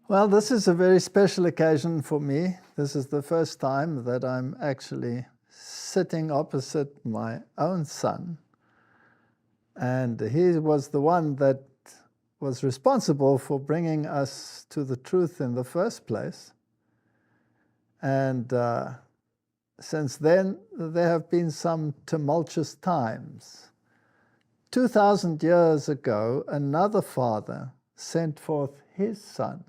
Well, this is a very special occasion for me. This is the first time that I'm actually sitting opposite my own son. And he was the one that was responsible for bringing us to the truth in the first place. And since then, there have been some tumultuous times. 2,000 years ago, another father sent forth his son.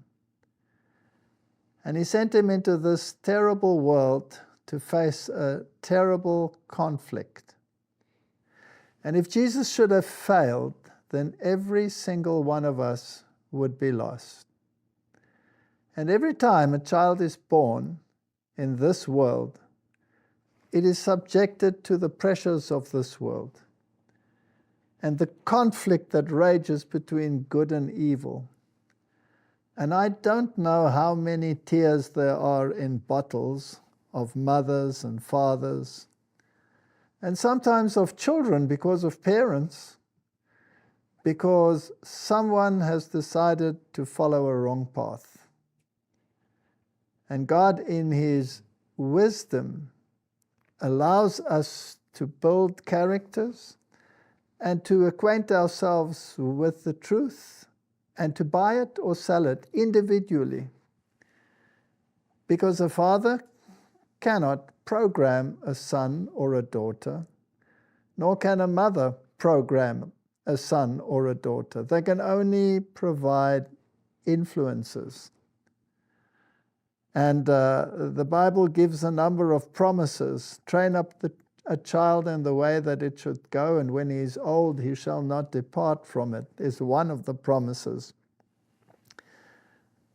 And he sent him into this terrible world to face a terrible conflict. And if Jesus should have failed, then every single one of us would be lost. And every time a child is born in this world, it is subjected to the pressures of this world and the conflict that rages between good and evil. And I don't know how many tears there are in bottles of mothers and fathers, and sometimes of children because of parents, because someone has decided to follow a wrong path. And God, in His wisdom, allows us to build characters and to acquaint ourselves with the truth and to buy it or sell it individually. Because a father cannot program a son or a daughter, nor can a mother program a son or a daughter. They can only provide influences. And the Bible gives a number of promises. Train up a child in the way that it should go, and when he is old, he shall not depart from it, is one of the promises.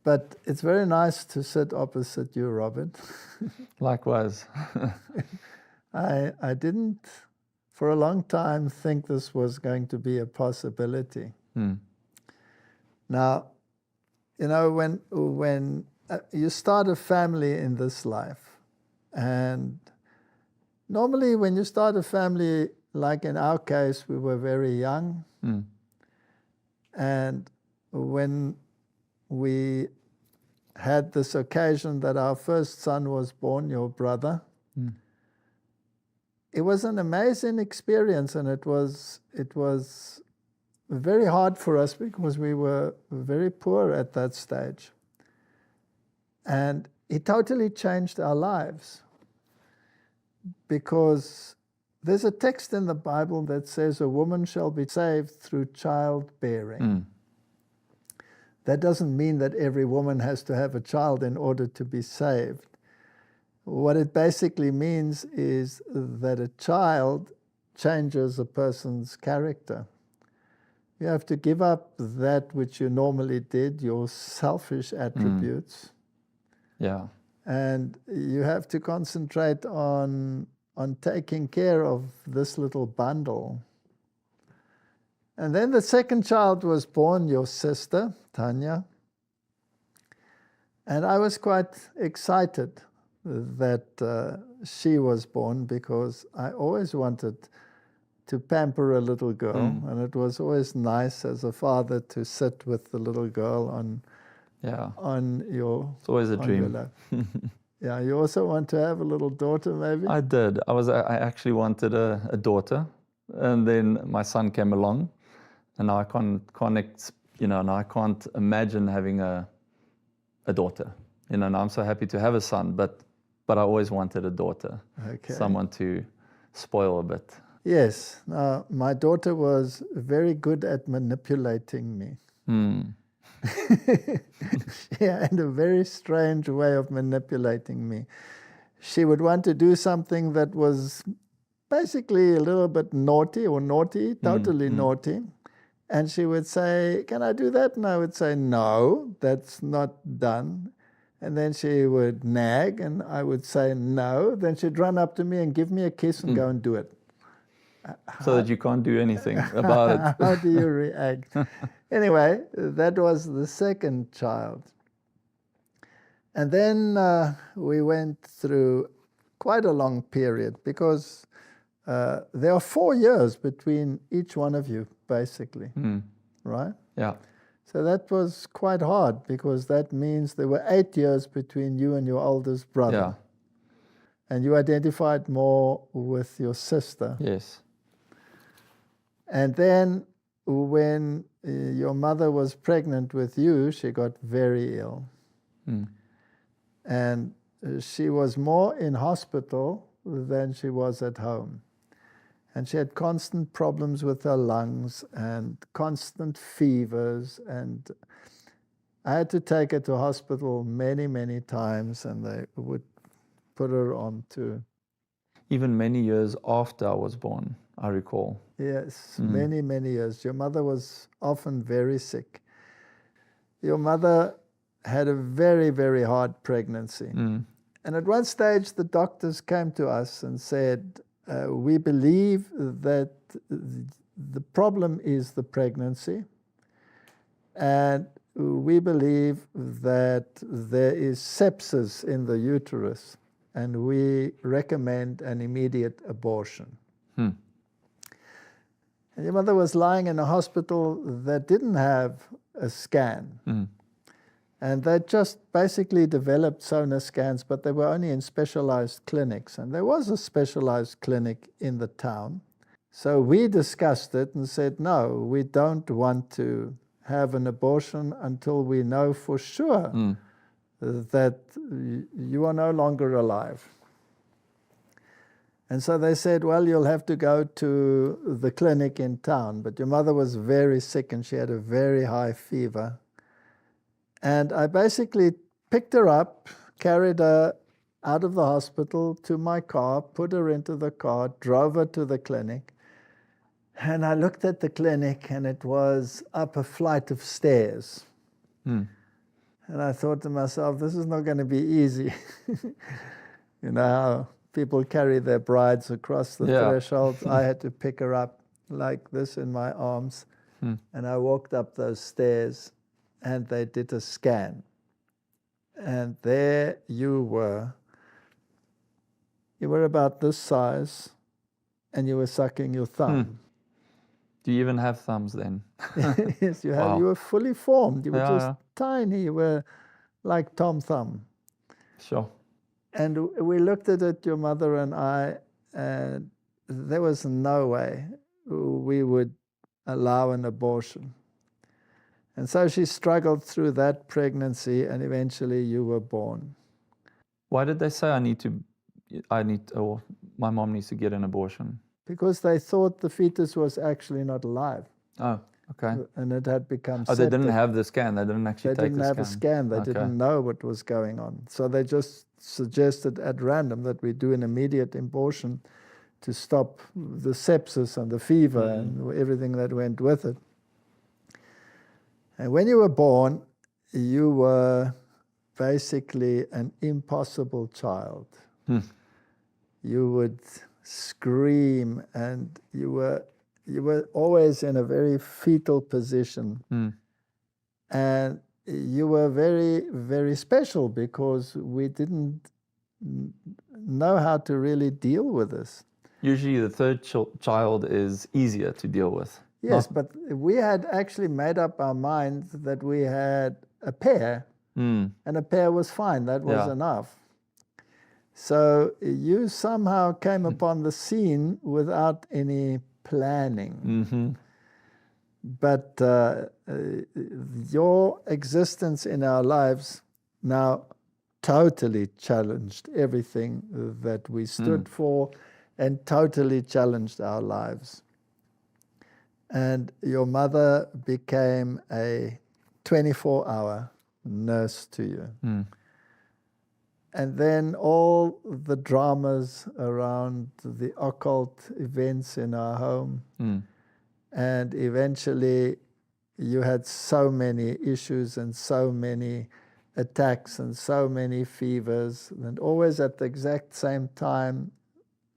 But it's very nice to sit opposite you, Robert. Likewise. I didn't, for a long time, think this was going to be a possibility. Now, you know, when you start a family in this life, and normally when you start a family, like in our case, we were very young. And when we had this occasion that our first son was born, your brother, it was an amazing experience, and it was very hard for us because we were very poor at that stage. And it totally changed our lives, because there's a text in the Bible that says a woman shall be saved through childbearing. That doesn't mean that every woman has to have a child in order to be saved. What it basically means is that a child changes a person's character. You have to give up that which you normally did, your selfish attributes. Yeah. And you have to concentrate on taking care of this little bundle. And then the second child was born, your sister, Tanya. And I was quite excited that she was born, because I always wanted to pamper a little girl. And it was always nice as a father to sit with the little girl on your... It's always a dream. Yeah, you also want to have a little daughter, maybe? I did. I actually wanted a daughter, and then my son came along, and now I now I can't imagine having a daughter. You know, and I'm so happy to have a son, but I always wanted a daughter, someone to spoil a bit. Yes. Now, my daughter was very good at manipulating me. She had a very strange way of manipulating me. She would want to do something that was basically a little bit naughty, totally naughty. And she would say, "Can I do that?" And I would say, "No, that's not done." And then she would nag, and I would say, "No." Then she'd run up to me and give me a kiss and go and do it. So that you can't do anything about it. How do you react? Anyway, that was the second child. And then we went through quite a long period, because there are 4 years between each one of you, basically, right? Yeah. So that was quite hard, because that means there were 8 years between you and your oldest brother. Yeah. And you identified more with your sister. Yes. And then when your mother was pregnant with you, she got very ill. And she was more in hospital than she was at home. And she had constant problems with her lungs and constant fevers. And I had to take her to hospital many, many times, and they would put her on to... Even many years after I was born, I recall. Yes, many, many years. Your mother was often very sick. Your mother had a very, very hard pregnancy. And at one stage, the doctors came to us and said, we believe that the problem is the pregnancy, and we believe that there is sepsis in the uterus, and we recommend an immediate abortion. And your mother was lying in a hospital that didn't have a scan. And they just basically developed sonar scans, but they were only in specialized clinics. And there was a specialized clinic in the town. So we discussed it and said, no, we don't want to have an abortion until we know for sure that you are no longer alive. And so they said, well, you'll have to go to the clinic in town. But your mother was very sick and she had a very high fever. And I basically picked her up, carried her out of the hospital to my car, put her into the car, drove her to the clinic. And I looked at the clinic, and it was up a flight of stairs. And I thought to myself, this is not going to be easy. You know how people carry their brides across the threshold? I had to pick her up like this in my arms. And I walked up those stairs, and they did a scan. And there you were. You were about this size, and you were sucking your thumb. Do you even have thumbs then? Yes, you had. Wow. You were fully formed. You were just tiny. You were like Tom Thumb. Sure. And we looked at it, your mother and I, and there was no way we would allow an abortion. And so she struggled through that pregnancy, and eventually you were born. Why did they say or my mom needs to get an abortion? Because they thought the fetus was actually not alive. Oh, okay. And it had become Oh, they septic. didn't have the scan. They didn't actually take the scan. They didn't have a scan. They didn't know what was going on. So they just suggested at random that we do an immediate abortion to stop the sepsis and the fever and everything that went with it. And when you were born, you were basically an impossible child. You would scream, and you were always in a very fetal position. And you were very, very special, because we didn't know how to really deal with this. Usually the third child is easier to deal with. Yes, but we had actually made up our minds that we had a pair, and a pair was fine. That was enough. So you somehow came upon the scene without any planning. But your existence in our lives now totally challenged everything that we stood for, and totally challenged our lives. And your mother became a 24-hour nurse to you. And then all the dramas around the occult events in our home. And eventually you had so many issues and so many attacks and so many fevers. And always at the exact same time,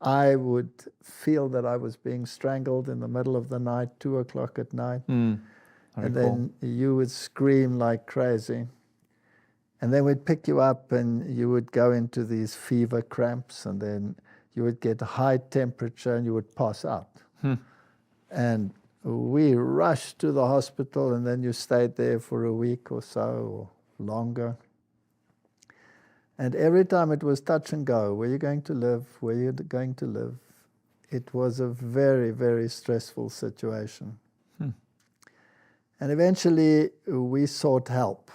I would feel that I was being strangled in the middle of the night, 2 o'clock at night. And then you would scream like crazy. And then we'd pick you up, and you would go into these fever cramps, and then you would get a high temperature and you would pass out. And we rushed to the hospital, and then you stayed there for a week or so, or longer. And every time it was touch and go. Where are you going to live? Where are you going to live? It was a very, very stressful situation. And eventually we sought help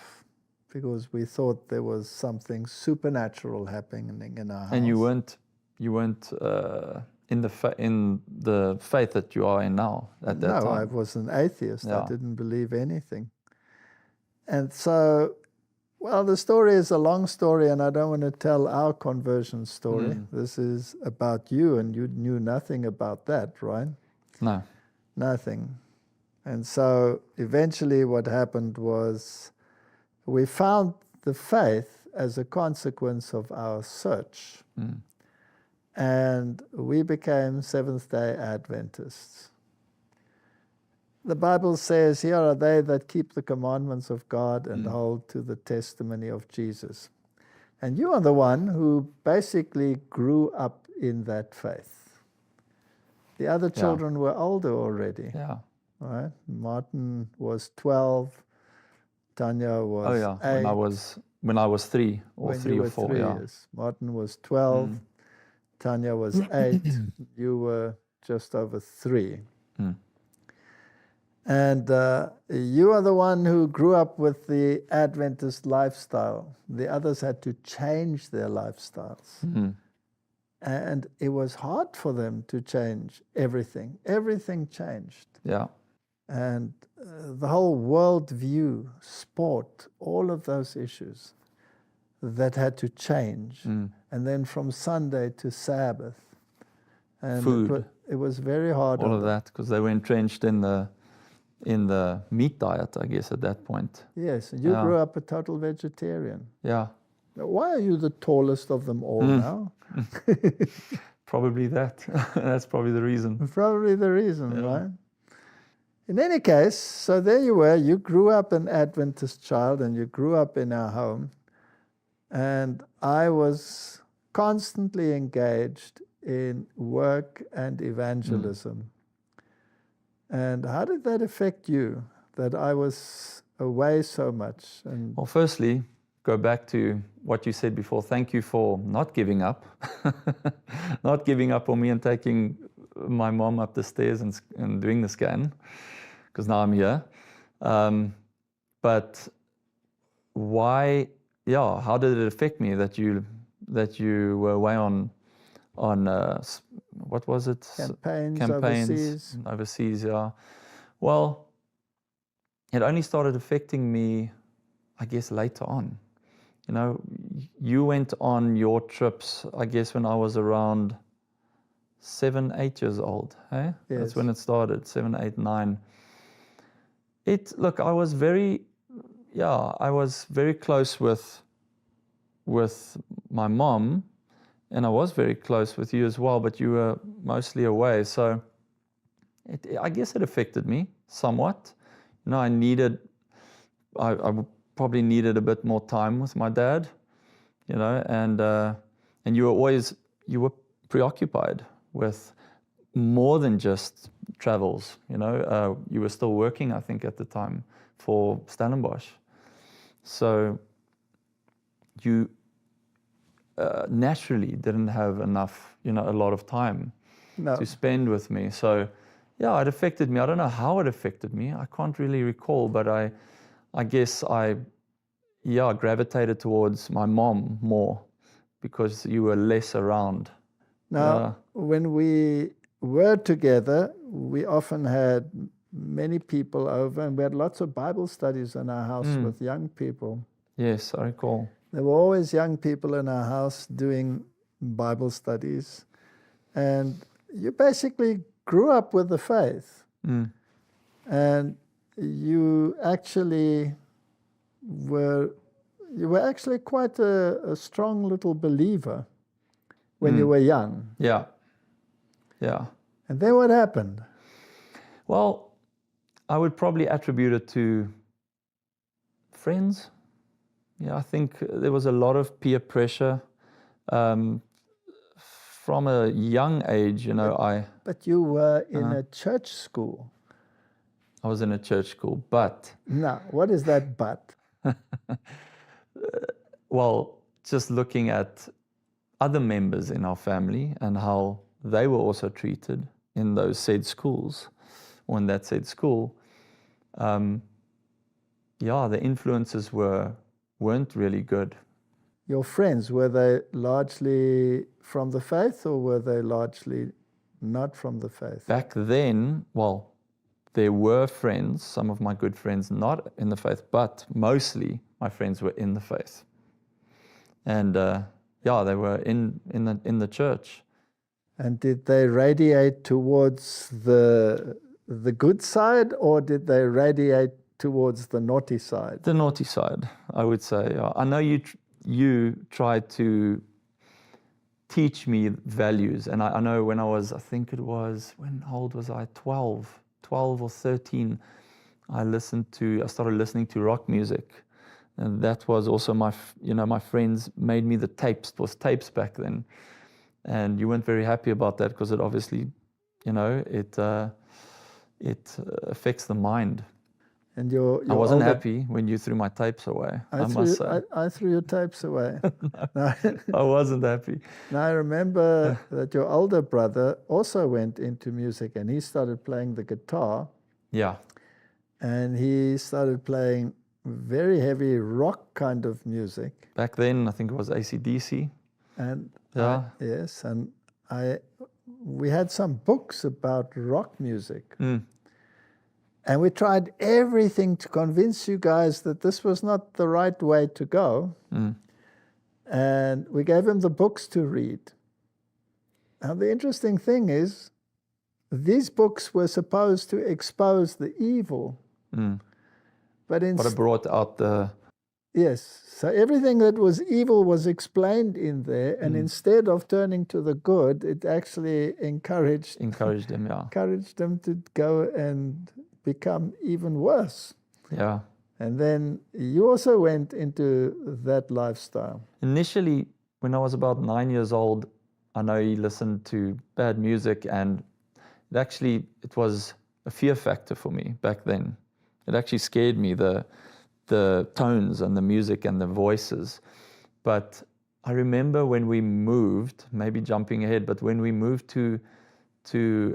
because we thought there was something supernatural happening in our house. And you weren't in the faith that you are in now at that time? No, I was an atheist. Yeah. I didn't believe anything. And so, well, the story is a long story, and I don't want to tell our conversion story. This is about you, and you knew nothing about that, right? No. Nothing. And so eventually what happened was we found the faith as a consequence of our search. And we became Seventh-day Adventists. The Bible says, here are they that keep the commandments of God and hold to the testimony of Jesus. And you are the one who basically grew up in that faith. The other children were older already. Yeah. Right? Martin was 12. Tanya was 8. When I was 3 or when 3 you or were 4. 3 Yeah. years. Martin was 12. Tanya was 8. You were just over 3. And you are the one who grew up with the Adventist lifestyle. The others had to change their lifestyles. And it was hard for them to change everything. Everything changed. Yeah. And the whole world view, sport, all of those issues that had to change. And then from Sunday to Sabbath. And Food. It was very hard. All of that, because they were entrenched in the meat diet, I guess, at that point. Yes, and you grew up a total vegetarian. Yeah. Now, why are you the tallest of them all now? Probably that. That's probably the reason. Probably the reason, right? In any case, so there you were. You grew up an Adventist child, and you grew up in our home. And I was constantly engaged in work and evangelism. And how did that affect you, that I was away so much? And well, firstly, go back to what you said before. Thank you for not giving up. Not giving up on me and taking my mom up the stairs and doing the scan, because now I'm here. But why, how did it affect me that you were away on what was it? Campaigns overseas, yeah. Well, it only started affecting me, I guess, later on. You know, you went on your trips, I guess, when I was around 7, 8 years old. Hey? Yes. That's when it started, 7, 8, 9. Look, I was very close with my mom. And I was very close with you as well, but you were mostly away. So I guess it affected me somewhat. You know, I probably needed a bit more time with my dad, you know, and you were preoccupied with more than just travels, you know. You were still working, I think, at the time for Stellenbosch. So you naturally didn't have enough, you know, a lot of time to spend with me. So, it affected me. I don't know how it affected me. I can't really recall, but I guess I gravitated towards my mom more because you were less around. Now, when we were together, we often had many people over, and we had lots of Bible studies in our house with young people. Yes, I recall. There were always young people in our house doing Bible studies. And you basically grew up with the faith. And you actually were actually quite a strong little believer when you were young. Yeah. And then what happened? Well, I would probably attribute it to friends. Yeah, I think there was a lot of peer pressure from a young age, you know. But you were in a church school. I was in a church school, but Now, what is that but? well, just looking at other members in our family and how they were also treated in those said schools, or in that said school, the influences weren't really good. Your friends, were they largely from the faith, or were they largely not from the faith? Back then, well, there were friends, some of my good friends, not in the faith, but mostly my friends were in the faith. And they were in the church. And did they radiate towards the good side, or did they radiate towards the naughty side? The naughty side, I would say. I know you tried to teach me values, and I know when I was, when old was I? 12 or 13, I started listening to rock music. And that was also my friends made me the tapes. It was tapes back then. And you weren't very happy about that because it obviously, it affects the mind. And your I wasn't happy when you threw my tapes away, I must say. I threw your tapes away. No, I wasn't happy. Now, I remember that your older brother also went into music, and he started playing the guitar. Yeah. And he started playing very heavy rock kind of music. Back then, I think it was AC/DC. And yeah. Yes, and we had some books about rock music. Mm. And we tried everything to convince you guys that this was not the right way to go. Mm. And we gave him the books to read. Now, the interesting thing is, these books were supposed to expose the evil. Mm. But it brought out the... Yes. So everything that was evil was explained in there. And instead of turning to the good, it actually encouraged them, yeah. Encouraged them to go and become even worse. Yeah. And then you also went into that lifestyle. Initially, when I was about 9 years old, I know he listened to bad music, and it was a fear factor for me back then. It actually scared me, the tones and the music and the voices. But I remember when we moved, maybe jumping ahead, but when we moved to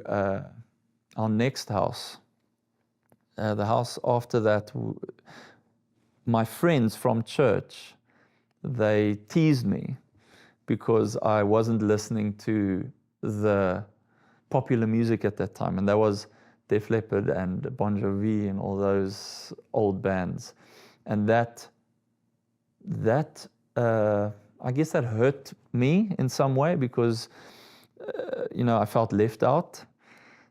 our next house, the house after that, my friends from church, they teased me because I wasn't listening to the popular music at that time. And that was Def Leppard and Bon Jovi and all those old bands. And that I guess that hurt me in some way because, I felt left out.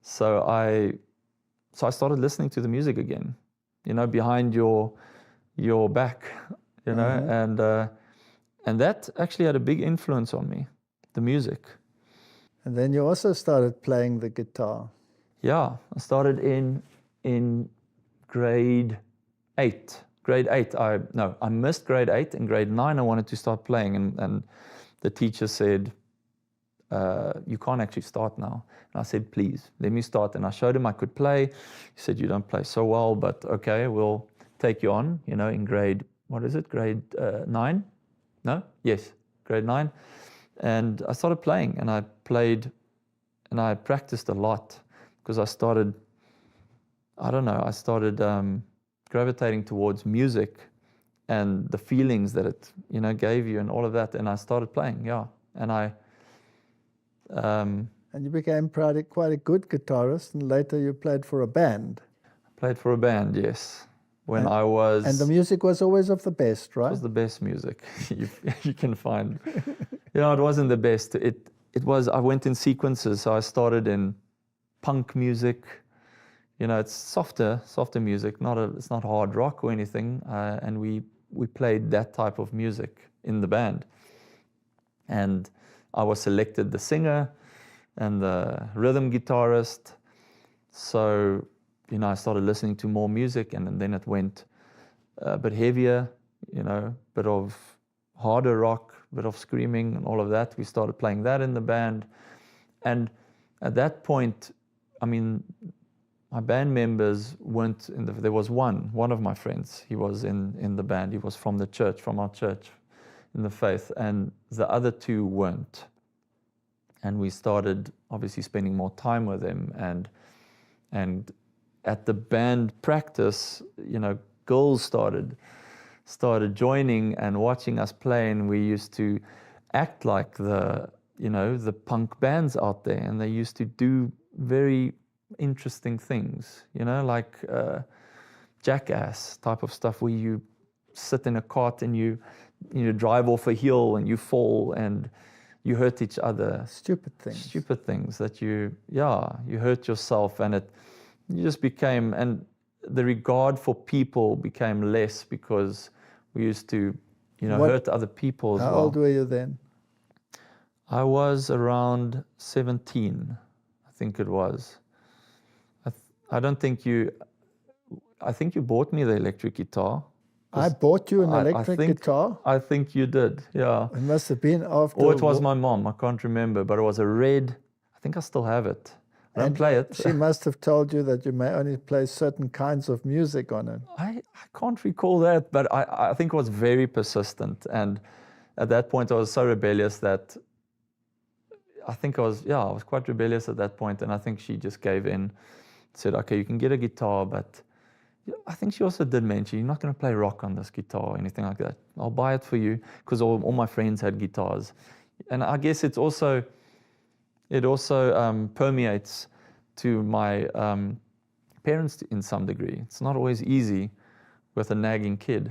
So I started listening to the music again, behind your back, and that actually had a big influence on me, the music. And then you also started playing the guitar. Yeah, I started in grade 8. Grade 8, I missed grade 8. In grade 9, I wanted to start playing, and the teacher said, you can't actually start now. And I said, please, let me start. And I showed him I could play. He said, you don't play so well, but okay, we'll take you on, in grade, grade 9? No? Yes, grade 9. And I started playing, and I played, and I practiced a lot because I started gravitating towards music and the feelings that it, gave you and all of that. And I started playing, yeah. And and you became quite a good guitarist, and later you played for a band. Played for a band, yes. And the music was always of the best, right? It was the best music you can find. It wasn't the best. It was, I went in sequences. So I started in punk music. It's softer music. It's not hard rock or anything. And we played that type of music in the band. And I was selected the singer and the rhythm guitarist. So, I started listening to more music, and then it went a bit heavier, bit of harder rock, bit of screaming and all of that. We started playing that in the band. And at that point, my my band members weren't in there was one of my friends, he was in the band, he was from the church, from our church in the faith, and the other two weren't. And we started obviously spending more time with them, and at the band practice, girls started joining and watching us play, and we used to act like the punk bands out there, and they used to do very interesting things, like jackass type of stuff, where you sit in a cart and you drive off a hill and you fall and you hurt each other. Stupid things that you hurt yourself, and you just became, and the regard for people became less because we used to, hurt other people as well. How old were you then? I was around 17, I think it was. I think you bought me the electric guitar. I bought you an electric guitar? I think you did, yeah. It must have been after... Or it was my mom, I can't remember, but it was a red, I think I still have it. I don't play it. She must have told you that you may only play certain kinds of music on it. I can't recall that, but I think it was very persistent. And at that point, I was so rebellious that I think I was quite rebellious at that point. And I think she just gave in, said, okay, you can get a guitar, but I think she also did mention, you're not going to play rock on this guitar or anything like that. I'll buy it for you, because all my friends had guitars. And I guess it also permeates to my parents in some degree. It's not always easy with a nagging kid.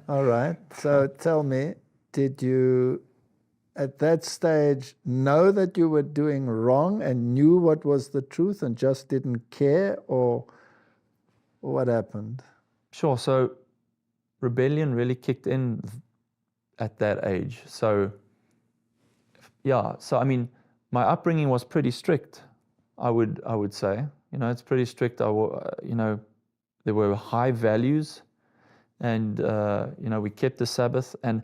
All right. So tell me, did you at that stage know that you were doing wrong and knew what was the truth and just didn't care, or what happened? Sure. So rebellion really kicked in at that age. So I mean, my upbringing was pretty strict, I would say. It's pretty strict. There were high values, and we kept the Sabbath. And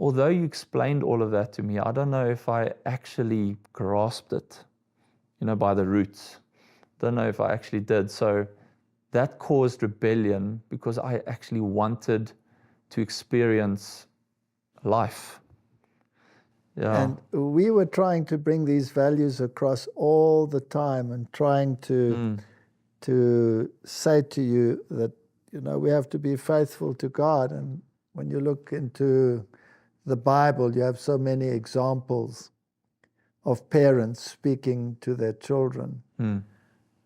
although you explained all of that to me, I don't know if I actually grasped it, by the roots. Don't know if I actually did. So that caused rebellion, because I actually wanted to experience life. Yeah. And we were trying to bring these values across all the time, and trying to say to you that, we have to be faithful to God. And when you look into the Bible, you have so many examples of parents speaking to their children,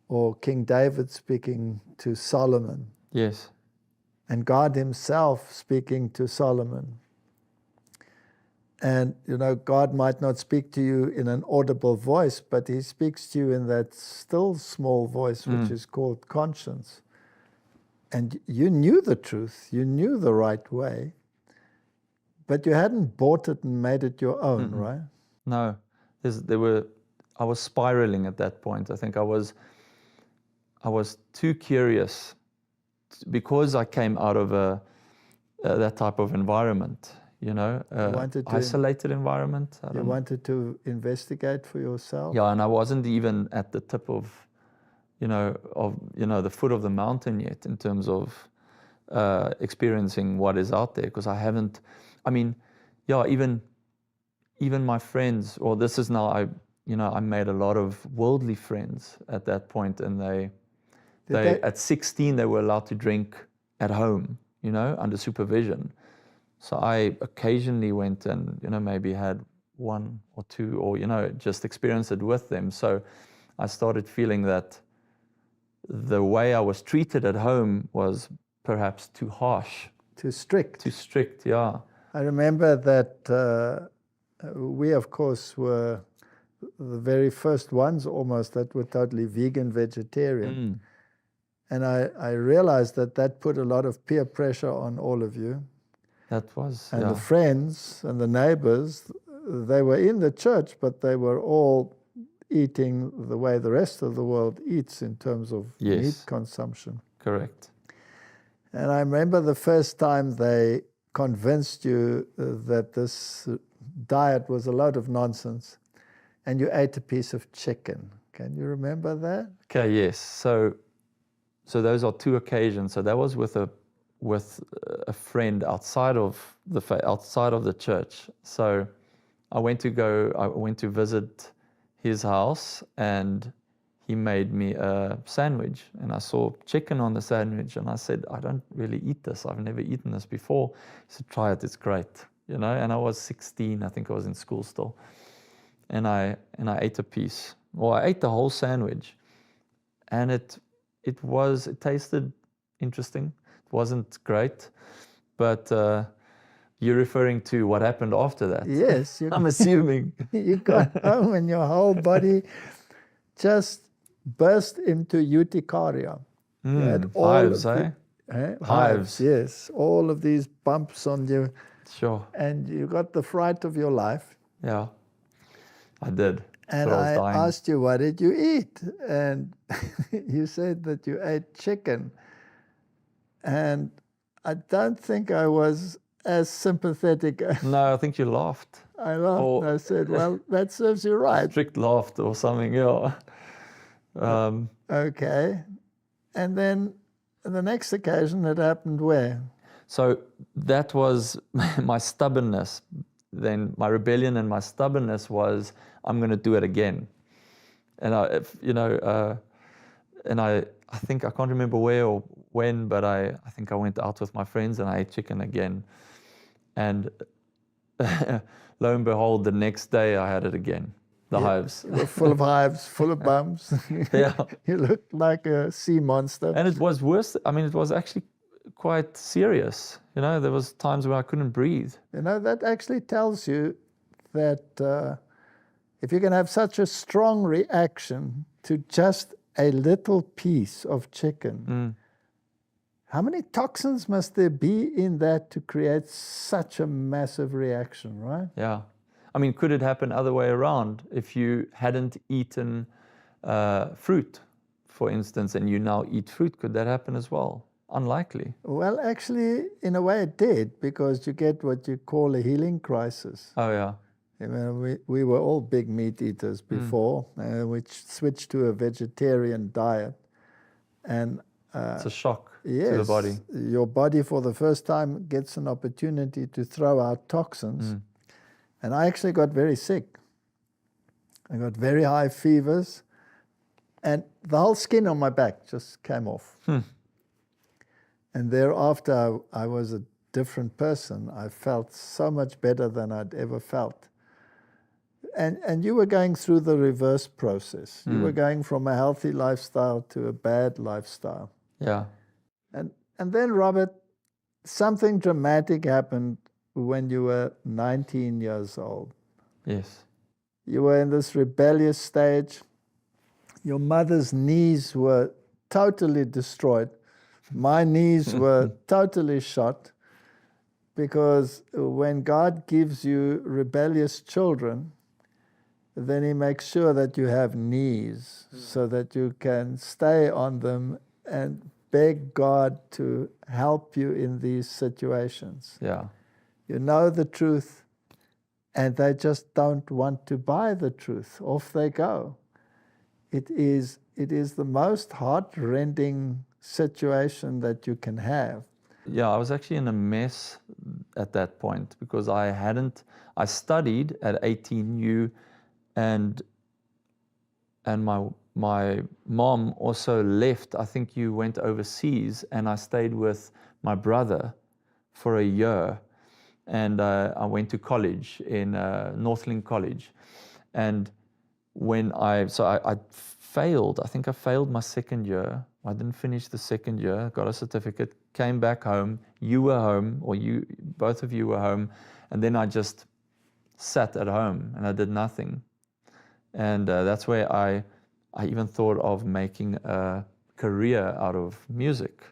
or King David speaking to Solomon. Yes. And God himself speaking to Solomon. And, God might not speak to you in an audible voice, but he speaks to you in that still small voice, which is called conscience. And you knew the truth, you knew the right way, but you hadn't bought it and made it your own, right? No. I was spiraling at that point. I think I was too curious, because I came out of that type of environment. Isolated environment. You wanted to investigate for yourself? Yeah, and I wasn't even at the tip of the foot of the mountain yet in terms of experiencing what is out there, because I haven't. I mean, even my friends. Or this is now I made a lot of worldly friends at that point, and they at 16 they were allowed to drink at home, under supervision. So I occasionally went and, maybe had one or two, or, just experienced it with them. So I started feeling that the way I was treated at home was perhaps too harsh. Too strict. Too strict, yeah. I remember that we, of course, were the very first ones almost that were totally vegan, vegetarian. And I realized that put a lot of peer pressure on all of you. That was, and the friends and the neighbors, they were in the church, but they were all eating the way the rest of the world eats in terms of meat consumption. Correct. And I remember the first time they convinced you that this diet was a load of nonsense, and you ate a piece of chicken. Can you remember that? Okay, yes. So those are two occasions. So that was with a friend outside of the church. So I went to visit his house, and he made me a sandwich, and I saw chicken on the sandwich, and I said, I don't really eat this. I've never eaten this before. He said, try it, it's great. And I was 16, I think I was in school still. And I ate a piece. Well, I ate the whole sandwich, and it tasted interesting. It wasn't great, but you're referring to what happened after that. Yes. I'm assuming. You got home and your whole body just burst into urticaria. You had all Hives, of eh? Hives, yes. All of these bumps on you. Sure. And you got the fright of your life. Yeah, I did. And I was I dying. asked you, what did you eat? And you said that you ate chicken. And I don't think I was as sympathetic. No, I think you laughed. I laughed. Or- I said, well, that serves you right. Strict laughed or something, yeah. Okay. And then the next occasion, it happened where? So that was my stubbornness. Then my rebellion and my stubbornness was, I'm going to do it again. And I think, I can't remember where or when, but I think I went out with my friends and I ate chicken again. And lo and behold, the next day I had it again. The hives. You were full of hives, full of bumps. Yeah. You looked like a sea monster. And it was worse. I mean, it was actually quite serious. There was times where I couldn't breathe. That actually tells you that if you can have such a strong reaction to just a little piece of chicken, how many toxins must there be in that to create such a massive reaction, right? Yeah. I mean, could it happen other way around? If you hadn't eaten fruit, for instance, and you now eat fruit, could that happen as well? Unlikely. Well, actually, in a way it did, because you get what you call a healing crisis. Oh, yeah. We were all big meat eaters before, which switched to a vegetarian diet. And it's a shock yes, to the body. Your body for the first time gets an opportunity to throw out toxins. And I actually got very sick. I got very high fevers, and the whole skin on my back just came off. And thereafter, I was a different person. I felt so much better than I'd ever felt. And you were going through the reverse process. You were going from a healthy lifestyle to a bad lifestyle. Yeah. And then, Robert, something dramatic happened when you were 19 years old. Yes. You were in this rebellious stage. Your mother's knees were totally destroyed. My knees were totally shot, because when God gives you rebellious children, then He makes sure that you have knees so that you can stay on them and beg God to help you in these situations. Yeah. You know the truth, and they just don't want to buy the truth. Off they go. It is the most heart-rending situation that you can have. Yeah, I was actually in a mess at that point, because I studied at 18U, and my mom also left. I think you went overseas, and I stayed with my brother for a year. And I went to college in Northling College. And when I failed, I think I failed my second year. I didn't finish the second year, got a certificate, came back home. You were home, or both of you were home. And then I just sat at home and I did nothing. And that's where I even thought of making a career out of music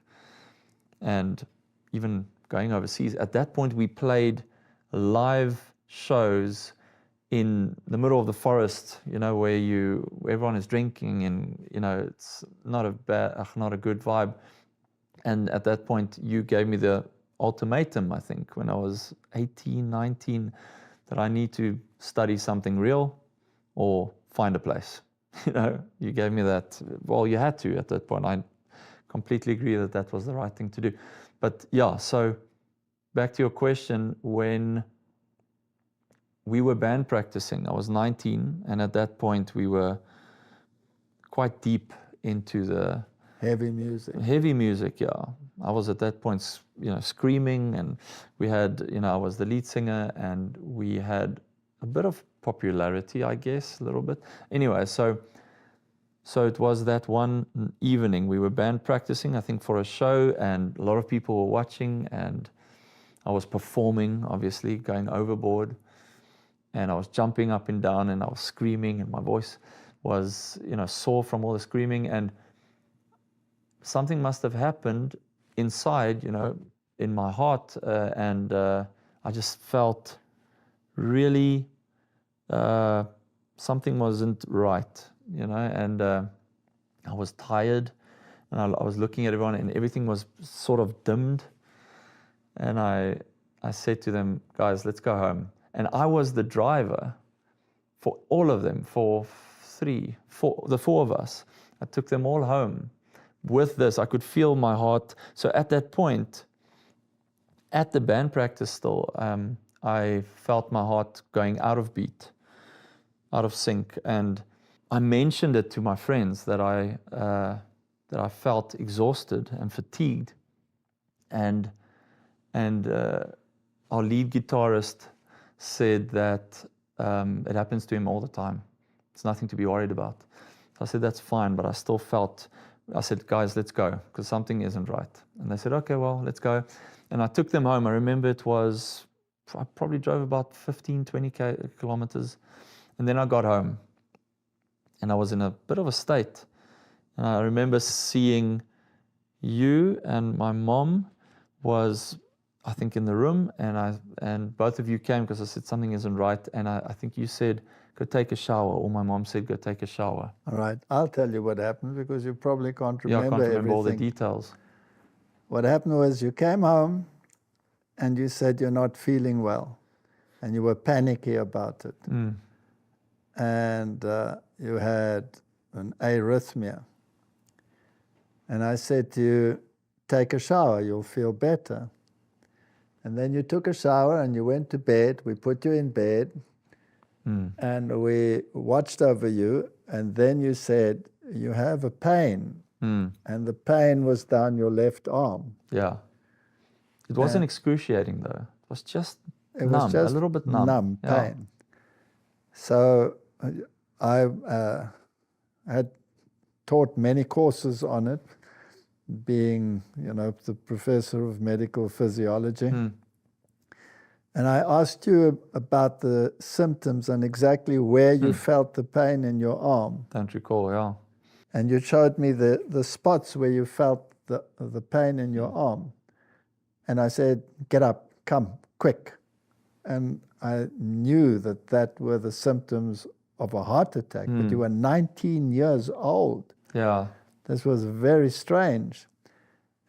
and even going overseas. At that point, we played live shows in the middle of the forest, where everyone is drinking, and it's not a good vibe. And at that point, you gave me the ultimatum, I think, when I was 18, 19, that I need to study something real or find a place. you gave me that. Well, you had to at that point. I completely agree that that was the right thing to do. But yeah, so back to your question, when we were band practicing, I was 19, and at that point we were quite deep into the Heavy music. heavy music. Yeah, I was at that point, screaming, and we had, I was the lead singer, and we had a bit of popularity, I guess, a little bit. Anyway, so it was that one evening we were band practicing, I think, for a show, and a lot of people were watching, and I was performing, obviously, going overboard, and I was jumping up and down, and I was screaming, and my voice was, sore from all the screaming, and something must have happened inside, in my heart, and I just felt really something wasn't right, and I was tired, and I was looking at everyone, and everything was sort of dimmed, and I said to them, guys, let's go home. And I was the driver for all of them, for the four of us. I took them all home with this. I could feel my heart. So at that point, at the band practice still, I felt my heart going out of beat, out of sync. And I mentioned it to my friends that I felt exhausted and fatigued. And our lead guitarist said that it happens to him all the time. It's nothing to be worried about. So I said, that's fine, but I still felt, I said, guys, let's go, because something isn't right. And they said, okay, well, let's go. And I took them home. I remember I probably drove about 15, 20 kilometers. And then I got home, and I was in a bit of a state. And I remember seeing you, and my mom was, I think, in the room, and both of you came because I said something isn't right, and I think you said, go take a shower, or my mom said, go take a shower. All right, I'll tell you what happened, because you probably can't remember Yeah, I can't remember everything. all the details. What happened was you came home and you said you're not feeling well, and you were panicky about it. And you had an arrhythmia. And I said to you, take a shower, you'll feel better. And then you took a shower and you went to bed. We put you in bed, and we watched over you, and then you said, you have a pain. And the pain was down your left arm. Yeah. It wasn't excruciating, though. It was just It numb, was just a little bit numb. pain. Yeah. So I had taught many courses on it, being, the professor of medical physiology. And I asked you about the symptoms and exactly where you felt the pain in your arm. Don't recall, yeah. And you showed me the spots where you felt the pain in your arm. And I said, get up, come, quick. And I knew that were the symptoms of a heart attack, but you were 19 years old. Yeah. This was very strange.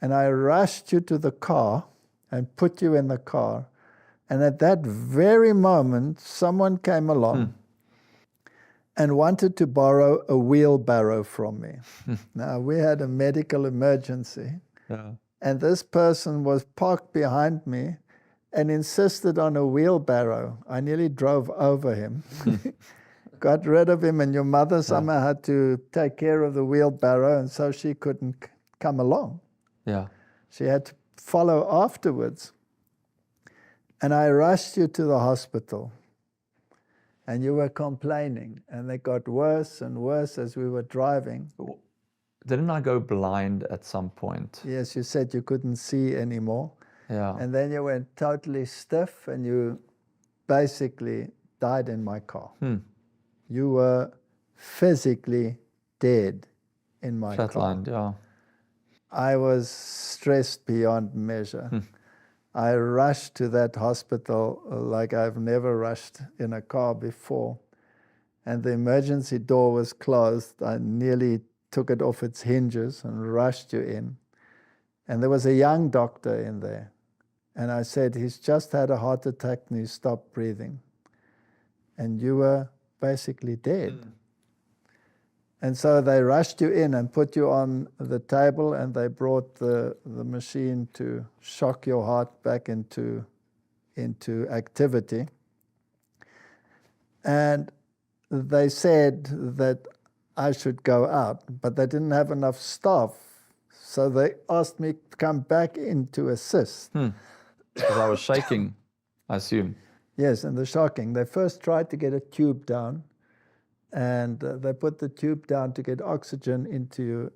And I rushed you to the car and put you in the car. And at that very moment, someone came along and wanted to borrow a wheelbarrow from me. Now, we had a medical emergency. Yeah. And this person was parked behind me and insisted on a wheelbarrow. I nearly drove over him. Got rid of him, and your mother somehow had to take care of the wheelbarrow, and so she couldn't come along. Yeah. She had to follow afterwards. And I rushed you to the hospital, and you were complaining, and they got worse and worse as we were driving. Didn't I go blind at some point? Yes, you said you couldn't see anymore. Yeah. And then you went totally stiff, and you basically died in my car. You were physically dead in my car. Flatlined, yeah. I was stressed beyond measure. I rushed to that hospital like I've never rushed in a car before. And the emergency door was closed. I nearly took it off its hinges and rushed you in. And there was a young doctor in there. And I said, he's just had a heart attack and he stopped breathing. And you were basically dead. And so they rushed you in and put you on the table, and they brought the machine to shock your heart back into activity. And they said that I should go out, but they didn't have enough staff. So they asked me to come back in to assist. Because I was shaking, I assume. Yes, and the shocking. They first tried to get a tube down, and they put the tube down to get oxygen into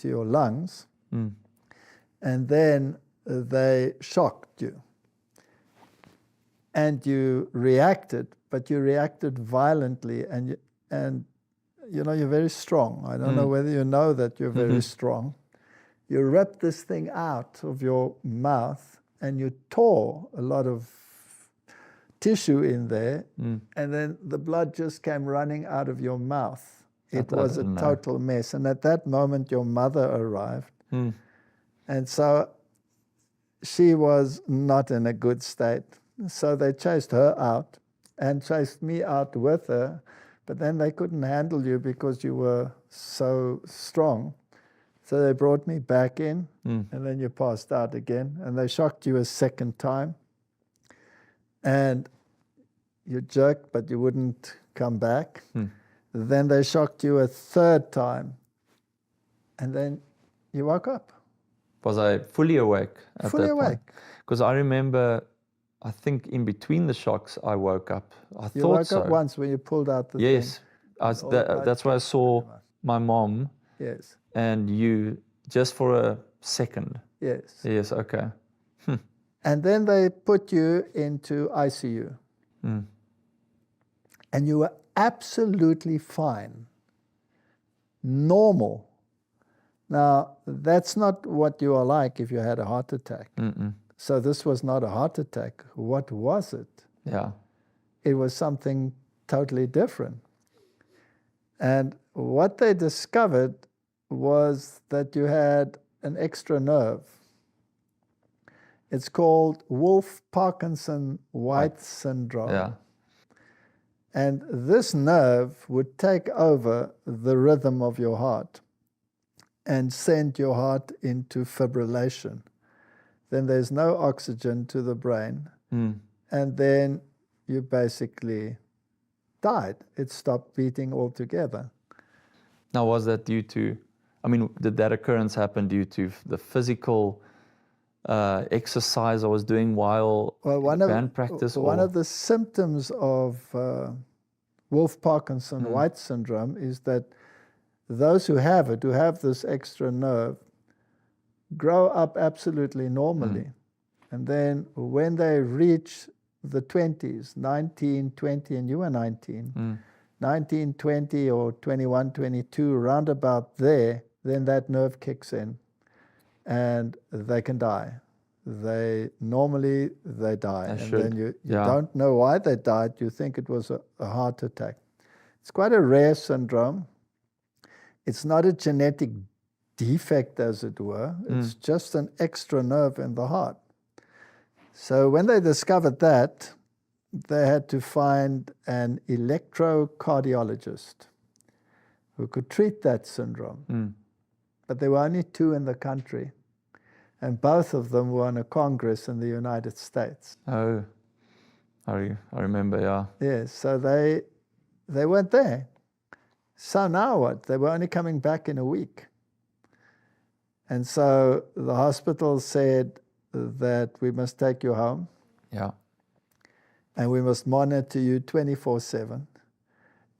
your lungs. And then they shocked you. And you reacted, but you reacted violently, and you know, you're very strong. I don't know whether you know that you're very strong. You ripped this thing out of your mouth, and you tore a lot of tissue in there, and then the blood just came running out of your mouth. It was a total mess. And at that moment, your mother arrived. And so she was not in a good state. So they chased her out and chased me out with her. But then they couldn't handle you because you were so strong. So they brought me back in, and then you passed out again. And they shocked you a second time. And you jerked, but you wouldn't come back. Then they shocked you a third time. And then you woke up. Was I fully awake at that point? Fully awake. Because I remember, I think in between the shocks, I woke up. You woke up once when you pulled out the thing. Yes. That's where I saw my mom. Yes. And you, just for a second. Yes. Yes, okay. And then they put you into ICU. And you were absolutely fine. Normal. Now, that's not what you are like if you had a heart attack. So this was not a heart attack. What was it? Yeah. It was something totally different. And what they discovered was that you had an extra nerve. It's called Wolf-Parkinson-White syndrome. Yeah. And this nerve would take over the rhythm of your heart and send your heart into fibrillation. Then there's no oxygen to the brain. And then you basically died. It stopped beating altogether. Now, was that due to, I mean, did that occurrence happen due to the physical exercise I was doing while band practice? One of the symptoms of Wolf-Parkinson-White syndrome is that those who have this extra nerve, grow up absolutely normally. And then when they reach the 20s, 19, 20, and you were 19, 19, 20, or 21, 22, round about there, then that nerve kicks in and they can die. They die. And then you don't know why they died. You think it was a heart attack. It's quite a rare syndrome. It's not a genetic defect, as it were. It's just an extra nerve in the heart. So when they discovered that, they had to find an electrocardiologist who could treat that syndrome. But there were only 2 in the country, and both of them were on a congress in the United States. Oh, I remember, yeah. Yes, so they weren't there. So now what? They were only coming back in a week. And so the hospital said that we must take you home. Yeah. And we must monitor you 24/7.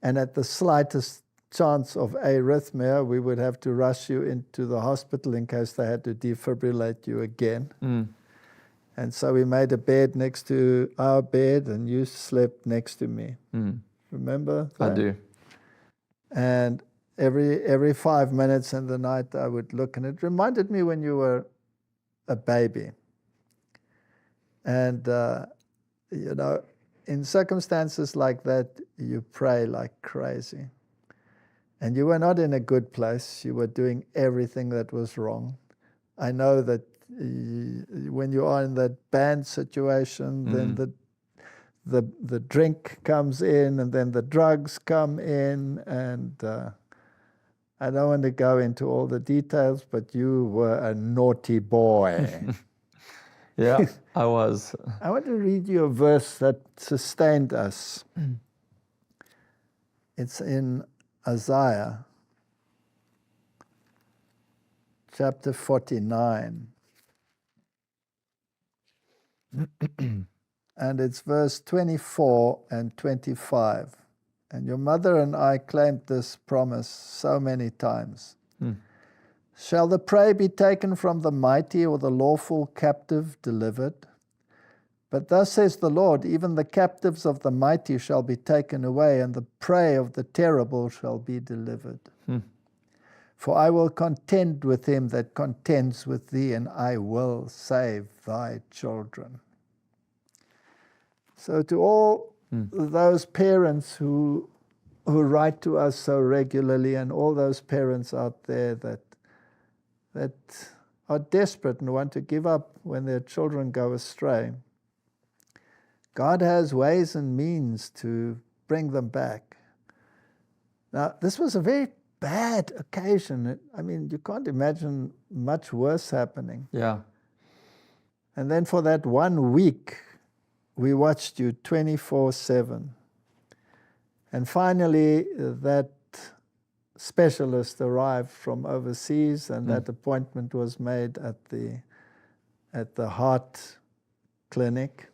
And at the slightest chance of arrhythmia, we would have to rush you into the hospital in case they had to defibrillate you again. And so we made a bed next to our bed, and you slept next to me. Remember that? I do. And every 5 minutes in the night, I would look, and it reminded me when you were a baby. And, you know, in circumstances like that, you pray like crazy. And you were not in a good place. You were doing everything that was wrong. I know that when you are in that band situation, then the drink comes in, and then the drugs come in, and I don't want to go into all the details, but you were a naughty boy. Yeah, I was. I want to read you a verse that sustained us. It's in Isaiah chapter 49. And it's verse 24 and 25. And your mother and I claimed this promise so many times. Shall the prey be taken from the mighty, or the lawful captive delivered? But thus says the Lord, even the captives of the mighty shall be taken away, and the prey of the terrible shall be delivered. For I will contend with him that contends with thee, and I will save thy children. So to all those parents who write to us so regularly, and all those parents out there that are desperate and want to give up when their children go astray, God has ways and means to bring them back. Now, this was a very bad occasion. I mean, you can't imagine much worse happening. Yeah. And then for that 1 week, we watched you 24/7. And finally, that specialist arrived from overseas, and that appointment was made at the heart clinic,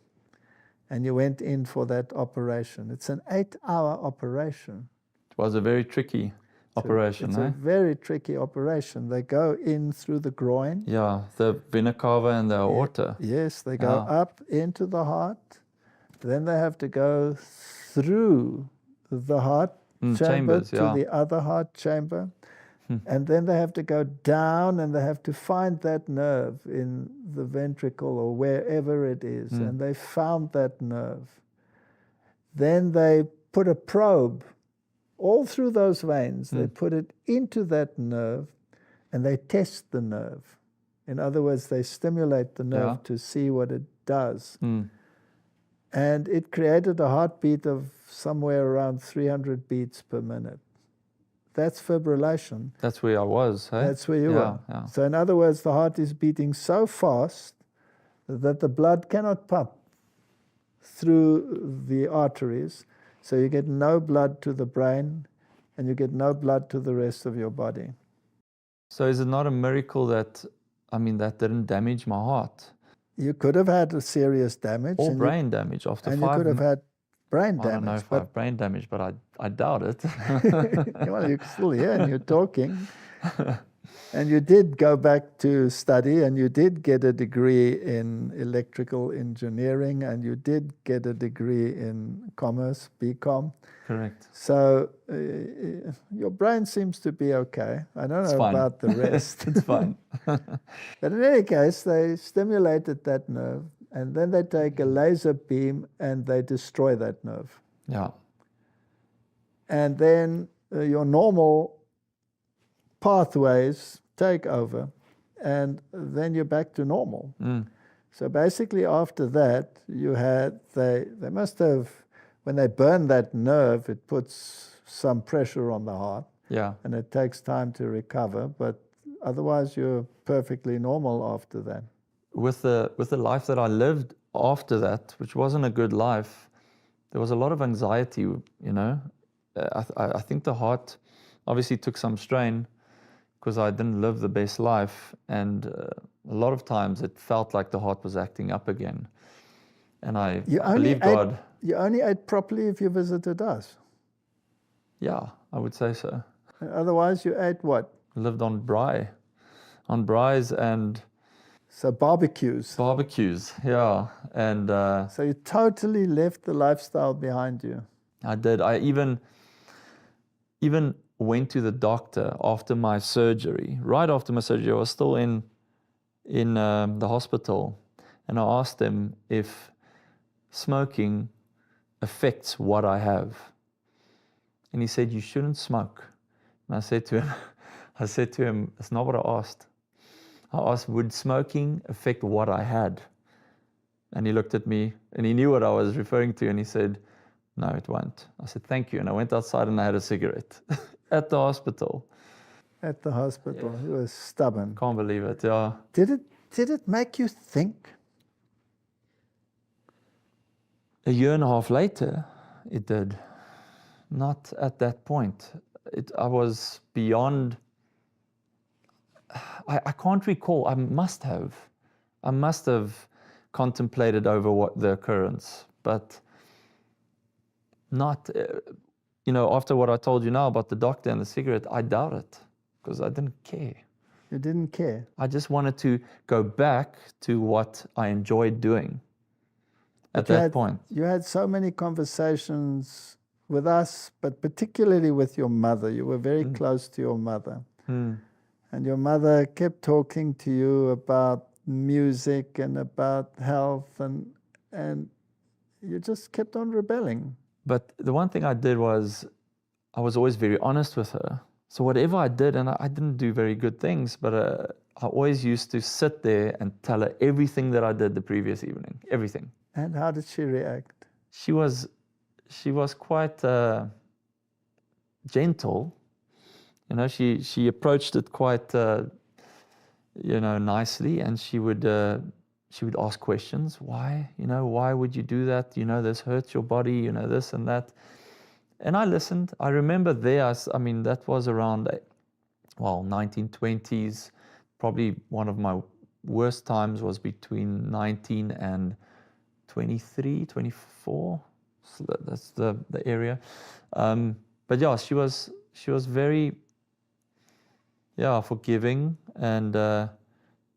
and you went in for that operation. It's an 8-hour operation. It was a very tricky operation, It's a very tricky operation. They go in through the groin. Yeah, the vena cava and the aorta. Yes, they go up into the heart. Then they have to go through the heart chamber chambers, to the other heart chamber. And then they have to go down, and they have to find that nerve in the ventricle or wherever it is. And they found that nerve. Then they put a probe all through those veins. They put it into that nerve, and they test the nerve. In other words, they stimulate the nerve to see what it does. And it created a heartbeat of somewhere around 300 beats per minute. That's fibrillation. That's where I was, hey? That's where you were. Yeah. So in other words, the heart is beating so fast that the blood cannot pump through the arteries. So you get no blood to the brain, and you get no blood to the rest of your body. So is it not a miracle that didn't damage my heart? You could have had a serious damage. Or brain damage after and 5 you could have had brain damage. I don't know if I have brain damage, but I doubt it. Well, you're still here and you're talking. And you did go back to study, and you did get a degree in electrical engineering, and you did get a degree in commerce, BCom. Correct. So your brain seems to be okay. I don't know about the rest. It's fine. But in any case, they stimulated that nerve, and then they take a laser beam and they destroy that nerve. Yeah. And then your normal pathways take over, and then you're back to normal. So basically after that, they must have, when they burn that nerve, it puts some pressure on the heart. Yeah. And it takes time to recover, but otherwise you're perfectly normal after that. With the life that I lived after that, which wasn't a good life, there was a lot of anxiety, you know. I think the heart obviously took some strain because I didn't live the best life, and a lot of times it felt like the heart was acting up again. And I believe God. You only ate properly if you visited us. Yeah, I would say so. Otherwise, you ate what? Lived on braais and... So barbecues. Barbecues, yeah. And so you totally left the lifestyle behind you. I did. I even went to the doctor after my surgery. Right after my surgery, I was still in the hospital, and I asked him if smoking affects what I have. And he said, "You shouldn't smoke." And I said to him, "That's not what I asked. I asked, would smoking affect what I had?" And he looked at me, and he knew what I was referring to, and he said, "No, it won't." I said, "Thank you." And I went outside and I had a cigarette at the hospital. at the hospital. He was stubborn. Can't believe it. Yeah. Did it make you think? A year and a half later, it did. Not at that point. I was beyond. I can't recall. I must have contemplated over what the occurrence, but not. After what I told you now about the doctor and the cigarette, I doubt it because I didn't care. You didn't care. I just wanted to go back to what I enjoyed doing at that point. You had so many conversations with us, but particularly with your mother. You were very close to your mother. And your mother kept talking to you about music and about health, and you just kept on rebelling. But the one thing I did was I was always very honest with her. So whatever I did, and I didn't do very good things, but I always used to sit there and tell her everything that I did the previous evening, everything. And how did she react? She was quite gentle. She approached it quite nicely, and she would ask questions. Why? Why would you do that? This hurts your body. This and that. And I listened. I remember that was around 1920s. Probably one of my worst times was between 19 and 23, 24. So that's the area. But yeah, she was very forgiving and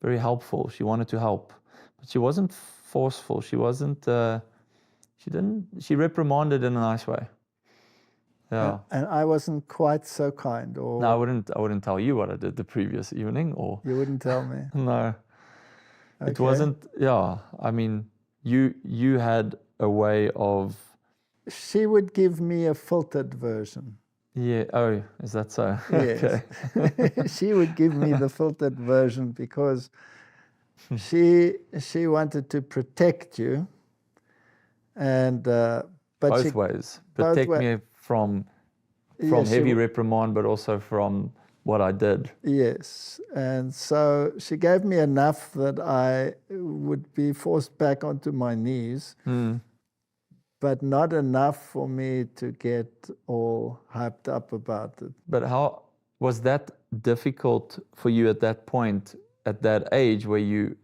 very helpful. She wanted to help, but she wasn't forceful. She wasn't. She reprimanded in a nice way. Yeah. And I wasn't quite so kind. Or no, I wouldn't tell you what I did the previous evening, or you wouldn't tell me. No. Okay. It wasn't. Yeah. I mean, you had a way of. She would give me a filtered version. Yeah. Oh, is that so? Yes. Okay. She would give me the filtered version because she wanted to protect you, and but both ways. Protect me from heavy reprimand, but also from what I did. Yes, and so she gave me enough that I would be forced back onto my knees. But not enough for me to get all hyped up about it. But how was that difficult for you at that point, at that age, where you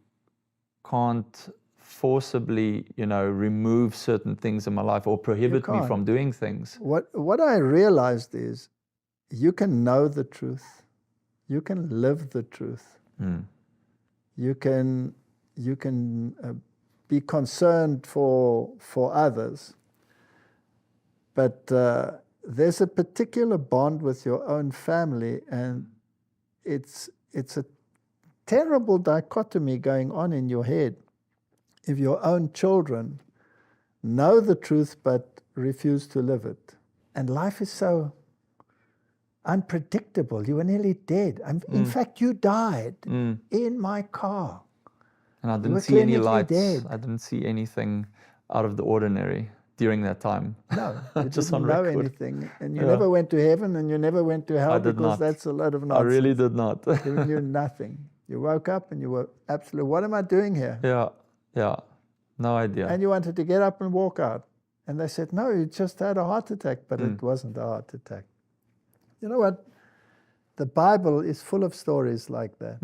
can't forcibly, remove certain things in my life or prohibit me from doing things? What I realized is you can know the truth. You can live the truth. You can be concerned for others, but there's a particular bond with your own family, and it's a terrible dichotomy going on in your head if your own children know the truth but refuse to live it. And life is so unpredictable. You were nearly dead. In fact, you died in my car. And I didn't see any lights. Dead. I didn't see anything out of the ordinary during that time. No, you just didn't know anything. And you never went to heaven and you never went to hell because that's a lot of nonsense. I really did not. You knew nothing. You woke up and you were absolutely, what am I doing here? Yeah. No idea. And you wanted to get up and walk out. And they said, no, you just had a heart attack. But it wasn't a heart attack. You know what? The Bible is full of stories like that.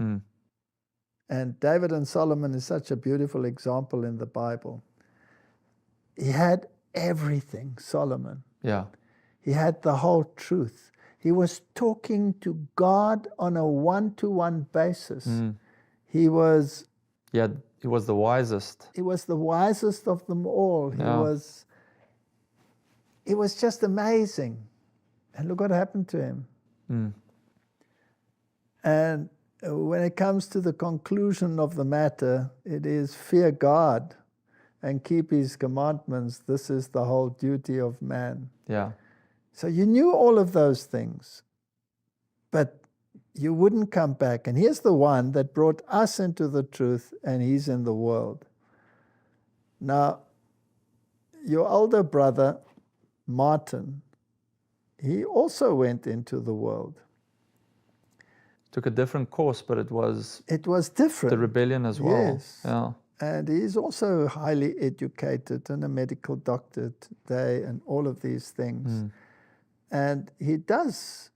And David and Solomon is such a beautiful example in the Bible. He had everything, Solomon. Yeah. He had the whole truth. He was talking to God on a one-to-one basis. He was... Yeah, he was the wisest. He was the wisest of them all. It was just amazing. And look what happened to him. And when it comes to the conclusion of the matter, it is fear God and keep his commandments. This is the whole duty of man. Yeah. So you knew all of those things, but you wouldn't come back. And here's the one that brought us into the truth, and he's in the world. Now, your older brother, Martin, he also went into the world. took a different course, but it was different. the rebellion as well. Yes. Yeah. And he's also highly educated and a medical doctor today and all of these things. And he does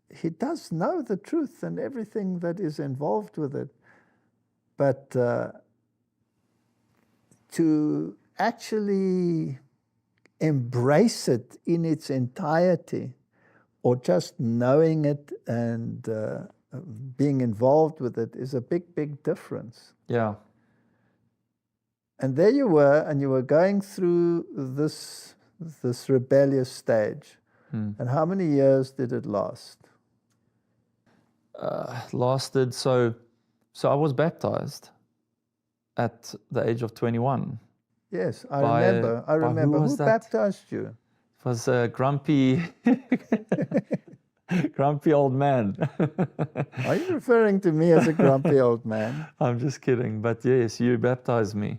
know the truth and everything that is involved with it. But to actually embrace it in its entirety, or just knowing it and being involved with it, is a big, big difference. Yeah. And there you were, and you were going through this rebellious stage. And how many years did it last? Lasted, so I was baptized at the age of 21. Yes, I remember. Who baptized you? It was a grumpy old man. Are you referring to me as a grumpy old man? I'm just kidding, but yes, you baptized me.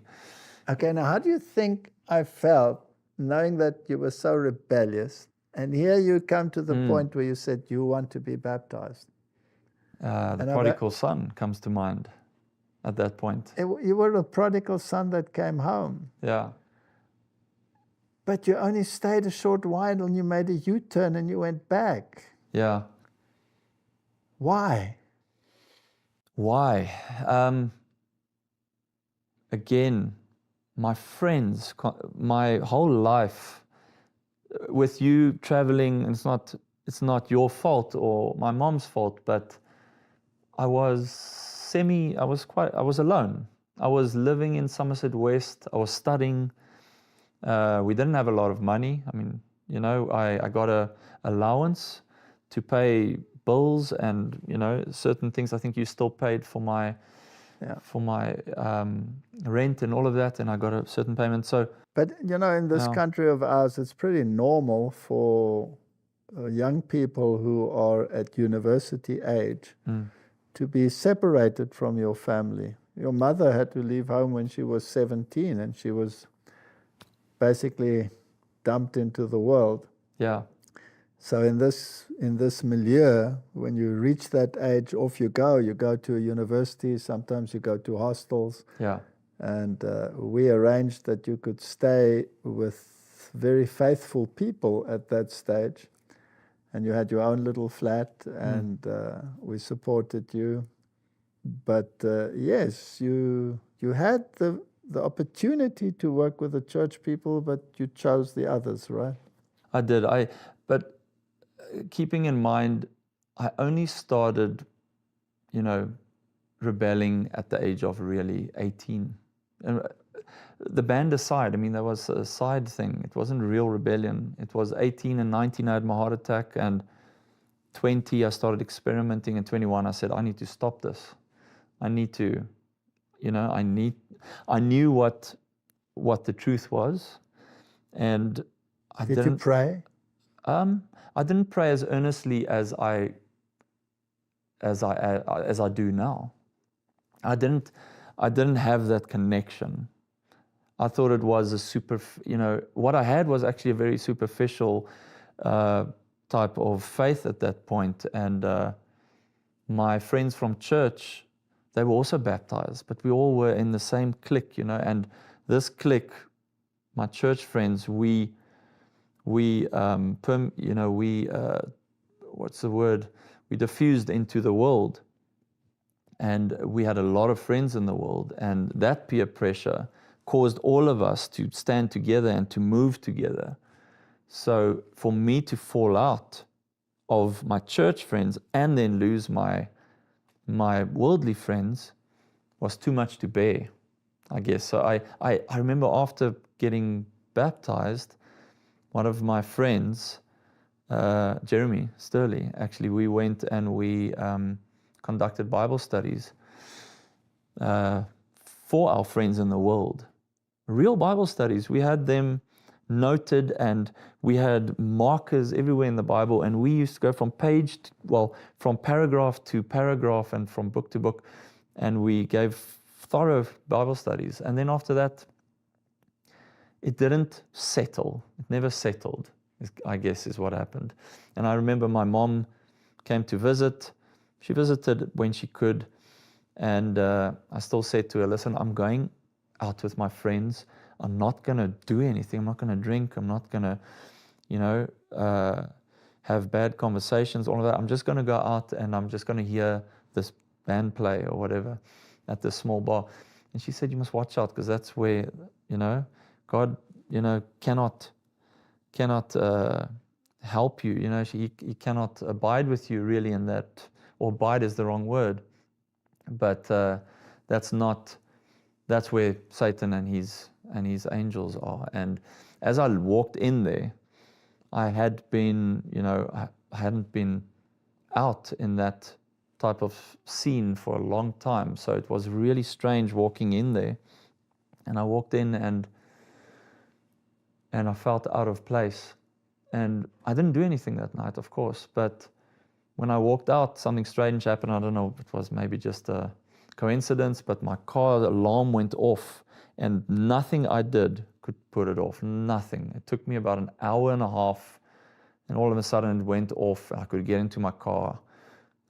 Okay, now how do you think I felt knowing that you were so rebellious, and here you come to the point where you said you want to be baptized? The prodigal son comes to mind at that point. You were a prodigal son that came home. Yeah. But you only stayed a short while and you made a U-turn and you went back. Yeah. Why? Again, my friends, my whole life, with you traveling, and it's not your fault or my mom's fault, but I was alone. I was living in Somerset West. I was studying. We didn't have a lot of money. I mean, I got a allowance to pay bills and, certain things. I think you still paid for my rent and all of that, and I got a certain payment. But in this country of ours, it's pretty normal for young people who are at university age to be separated from your family. Your mother had to leave home when she was 17, and she was basically dumped into the world. Yeah. So in this milieu, when you reach that age, off you go. You go to a university, sometimes you go to hostels. Yeah. And we arranged that you could stay with very faithful people at that stage. And you had your own little flat, and we supported you. But yes, you had the opportunity to work with the church people, but you chose the others, right? I did. But keeping in mind, I only started, rebelling at the age of really 18. And the band aside, I mean, that was a side thing. It wasn't real rebellion. It was 18 and 19, I had my heart attack, and 20, I started experimenting, and 21, I said, I need to stop this. I need to, I knew what the truth was, and Did you pray? I didn't pray as earnestly as I do now. I didn't have that connection. I thought it was what I had was actually a very superficial type of faith at that point. And my friends from church, they were also baptized, but we all were in the same clique, and this clique, my church friends, we diffused into the world, and we had a lot of friends in the world, and that peer pressure caused all of us to stand together and to move together. So for me to fall out of my church friends and then lose my worldly friends was too much to bear, I guess. So I remember after getting baptized, one of my friends, Jeremy Sturley, actually, we went and we conducted Bible studies for our friends in the world. Real Bible studies. We had them noted, and we had markers everywhere in the Bible, and we used to go from from paragraph to paragraph and from book to book, and we gave thorough Bible studies. And then after that, it didn't settle. It never settled, I guess is what happened. And I remember my mom came to visit. She visited when she could, and I still said to her, listen, I'm going out with my friends. I'm not going to do anything. I'm not going to drink. I'm not going to, have bad conversations, all of that. I'm just going to go out and I'm just going to hear this band play or whatever at this small bar. And she said, you must watch out, because that's where, God, cannot help you. He cannot abide with you really in that, or abide is the wrong word. But that's where Satan and his angels are. And as I walked in there, I had been, I hadn't been out in that type of scene for a long time. So it was really strange walking in there. And I walked in and I felt out of place. And I didn't do anything that night, of course. But when I walked out, something strange happened. I don't know if it was maybe just a coincidence, but my car alarm went off. And nothing I did could put it off. Nothing. It took me about an hour and a half. And all of a sudden it went off. I could get into my car.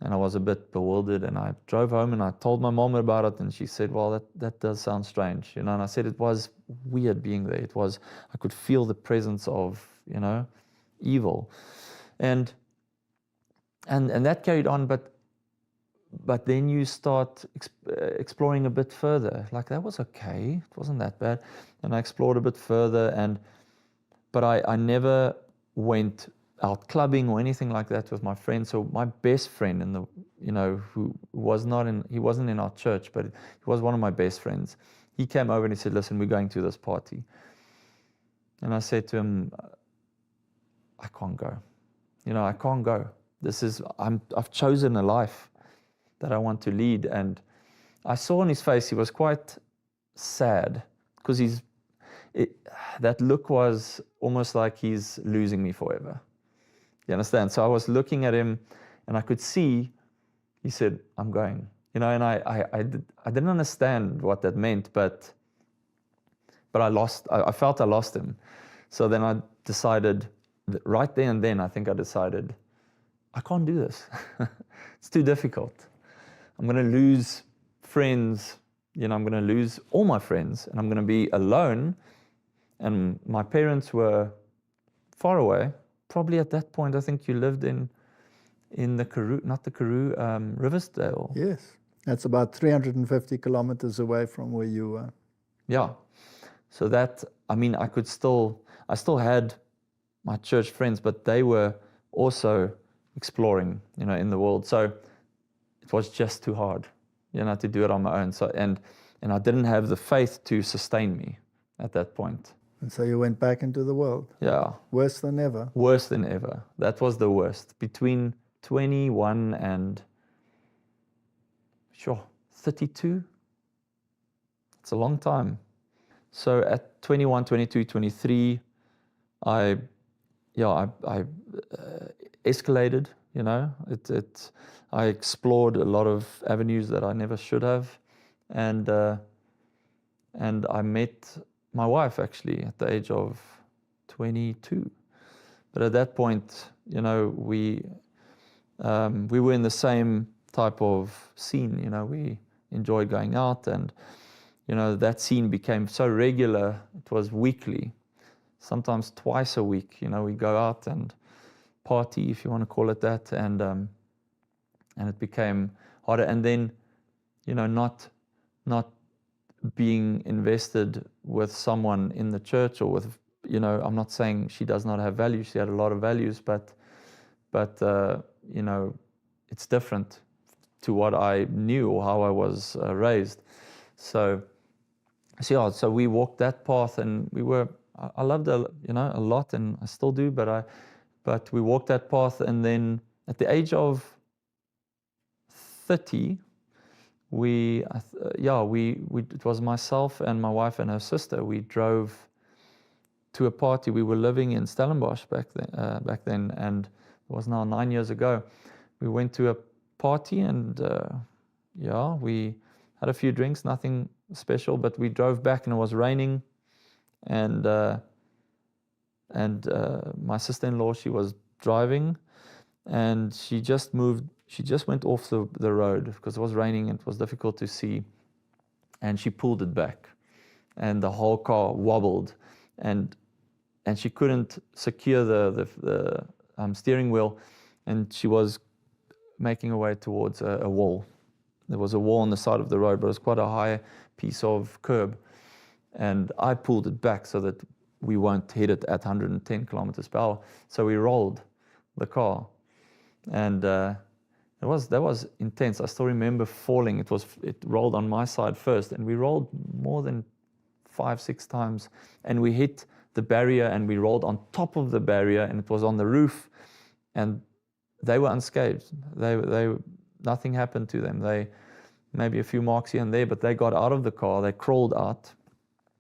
And I was a bit bewildered, and I drove home and I told my mom about it, and she said, well, that does sound strange, and I said it was weird being there. It was, I could feel the presence of, evil. And that carried on, but then you start exploring a bit further. Like, that was okay. It wasn't that bad. And I explored a bit further, but I never went out clubbing or anything like that with my friends. So my best friend who wasn't in our church, but he was one of my best friends. He came over and he said, listen, we're going to this party. And I said to him, I can't go. I can't go. I've chosen a life that I want to lead. And I saw on his face, he was quite sad, because that look was almost like he's losing me forever. You understand? So I was looking at him, and I could see, he said, I'm going. And I didn't understand what that meant, but I felt I lost him. So then I decided, right there and then, I think I decided, I can't do this. It's too difficult. I'm going to lose friends. I'm going to lose all my friends, and I'm going to be alone. And my parents were far away. Probably at that point, I think you lived in the Karoo, not the Karoo, Riversdale. Yes, that's about 350 kilometers away from where you were. Yeah, so I still had my church friends, but they were also exploring, in the world. So it was just too hard, to do it on my own. So and I didn't have the faith to sustain me at that point. And so you went back into the world. Yeah. Worse than ever. Worse than ever. That was the worst. Between 21 and 32. It's a long time. So at 21, 22, 23, I escalated, I explored a lot of avenues that I never should have. And I met my wife actually at the age of 22. But at that point, we were in the same type of scene. We enjoyed going out, and that scene became so regular. It was weekly, sometimes twice a week. We go out and party, if you want to call it that, and it became harder. And then, not being invested with someone in the church, or with, I'm not saying she does not have values. She had a lot of values, but it's different to what I knew or how I was raised. So we walked that path, and I loved it, a lot, and I still do, but we walked that path, and then at the age of 30, it was myself and my wife and her sister. We drove to a party. We were living in Stellenbosch back then, and it was now 9 years ago. We went to a party, and we had a few drinks, nothing special, but we drove back, and it was raining, and my sister-in-law, she was driving, and she just moved she just went off the road because it was raining and it was difficult to see, and she pulled it back, and the whole car wobbled, and she couldn't secure the steering wheel, and she was making her way towards a wall. There was a wall on the side of the road, but it was quite a high piece of curb, and I pulled it back so that we won't hit it at 110 kilometers per hour. So we rolled the car, and that was intense. I still remember falling. It rolled on my side first, and we rolled more than 5-6 times, and we hit the barrier, and we rolled on top of the barrier, and it was on the roof, and they were unscathed. They nothing happened to them. They maybe a few marks here and there, but they got out of the car. They crawled out,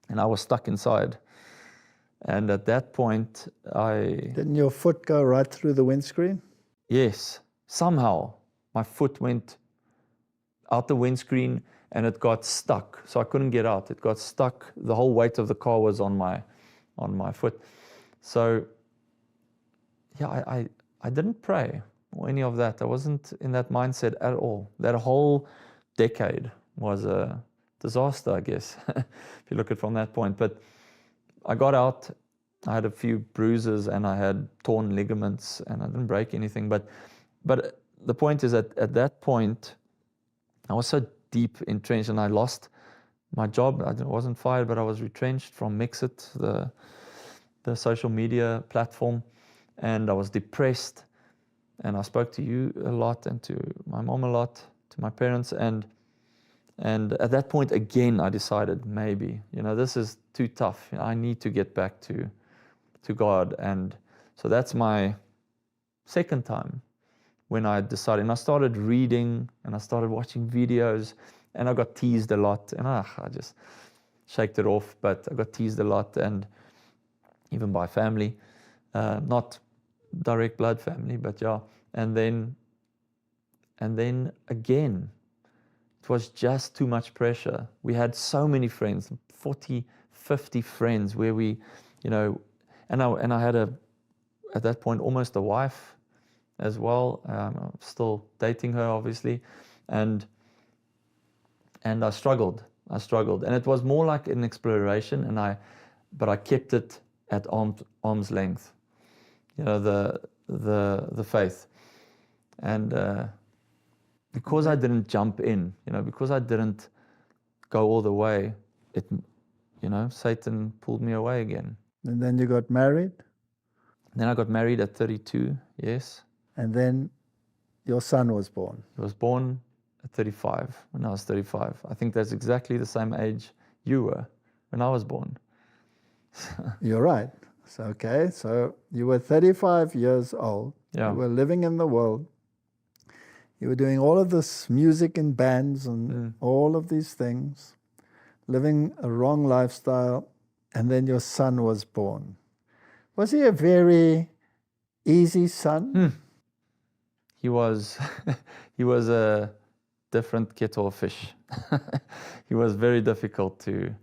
and I was stuck inside. And at that point, Didn't your foot go right through the windscreen? Yes, somehow my foot went out the windscreen and it got stuck. So I couldn't get out. It got stuck. The whole weight of the car was on my foot. So yeah, I didn't pray or any of that. I wasn't in that mindset at all. That whole decade was a disaster, I guess, if you look at it from that point. But I got out. I had a few bruises and I had torn ligaments, and I didn't break anything. But the point is that at that point, I was so deep entrenched, and I lost my job. I wasn't fired, but I was retrenched from Mixit, the social media platform, and I was depressed. And I spoke to you a lot, and to my mom a lot, to my parents, and at that point again, I decided maybe, this is too tough. I need to get back to God. And so that's my second time when I decided. And I started reading, and I started watching videos, and I got teased a lot. And I just shaked it off, but I got teased a lot, and even by family, not direct blood family, but yeah. And then again, it was just too much pressure. We had so many friends, 40, 50 friends, where we, and I had at that point, almost a wife as well. I'm still dating her, obviously. And I struggled. And it was more like an exploration, but I kept it at arm's length, the faith. And because I didn't jump in, because I didn't go all the way, Satan pulled me away again. And then you got married? Then I got married at 32, yes. And then your son was born? He was born at 35, when I was 35. I think that's exactly the same age you were when I was born. You're right. So you were 35 years old. Yeah. You were living in the world. You were doing all of this music in bands and all of these things, living a wrong lifestyle, and then your son was born. Was he a very easy son? He was a different kettle of fish. He was very difficult to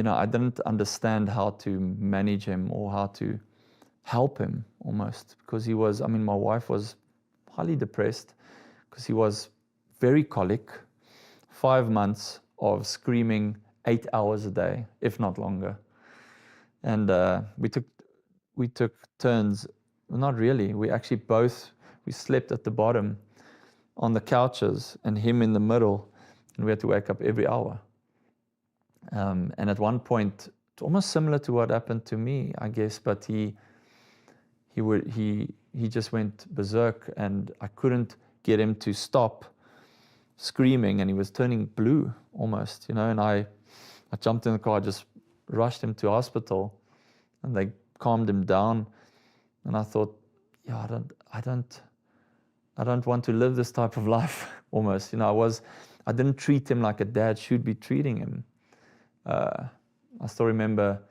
I didn't understand how to manage him or how to help him almost, because my wife was highly depressed because he was very colic, 5 months of screaming 8 hours a day, if not longer. And we took turns. Well, not really. We actually we slept at the bottom on the couches and him in the middle, and we had to wake up every hour. And at one point, it's almost similar to what happened to me, I guess, but he just went berserk, and I couldn't get him to stop screaming, and he was turning blue almost, and I jumped in the car, just rushed him to hospital, and they calmed him down. And I thought, I don't want to live this type of life almost. I didn't treat him like a dad should be treating him. I still remember,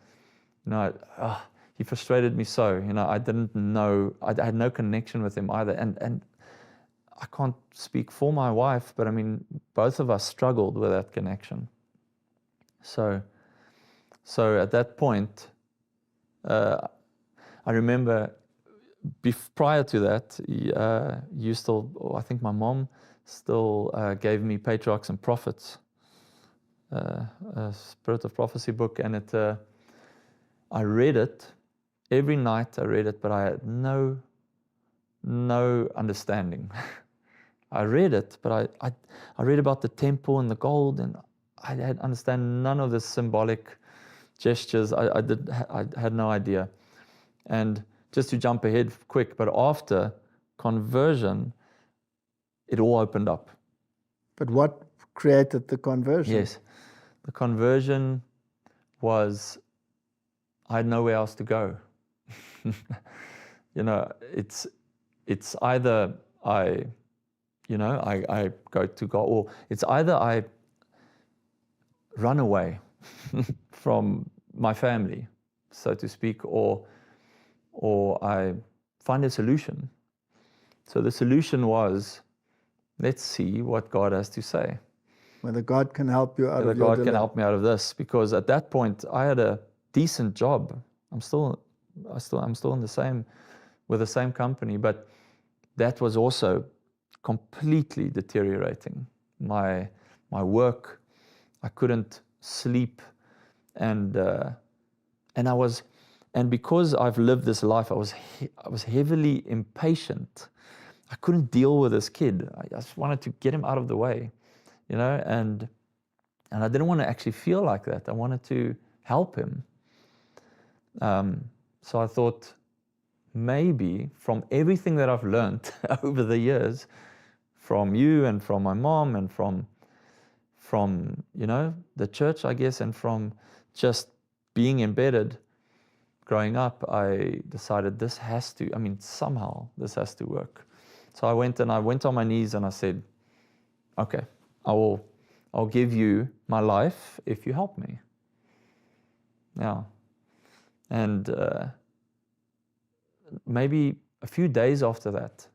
he frustrated me so. I didn't know, I had no connection with him either. And I can't speak for my wife, but both of us struggled with that connection. So at that point, I remember prior to that, you still, I think my mom still gave me Patriarchs and Prophets, a Spirit of Prophecy book, and I read it every night. I read it, but I had no understanding. I read it, but I read about the temple and the gold, and I had understand none of the symbolic gestures. I had no idea. And just to jump ahead quick, but after conversion, it all opened up. But what created the conversion? Yes, the conversion was I had nowhere else to go. It's either I go to God, or it's either I run away from my family, so to speak, or I find a solution. So the solution was, let's see what God has to say. Whether God can help you out of your Whether God can dilemma. help me out of this, because at that point I had a decent job. I'm still in with the same company, but that was also completely deteriorating. My work, I couldn't sleep, and because I've lived this life, I was heavily impatient. I couldn't deal with this kid. I just wanted to get him out of the way, and I didn't want to actually feel like that. I wanted to help him. So I thought, maybe from everything that I've learned over the years, from you and from my mom and from the church, I guess, and from just being embedded growing up, I decided somehow this has to work. So I went on my knees and I said, okay, I'll give you my life if you help me. Yeah. And maybe a few days after that,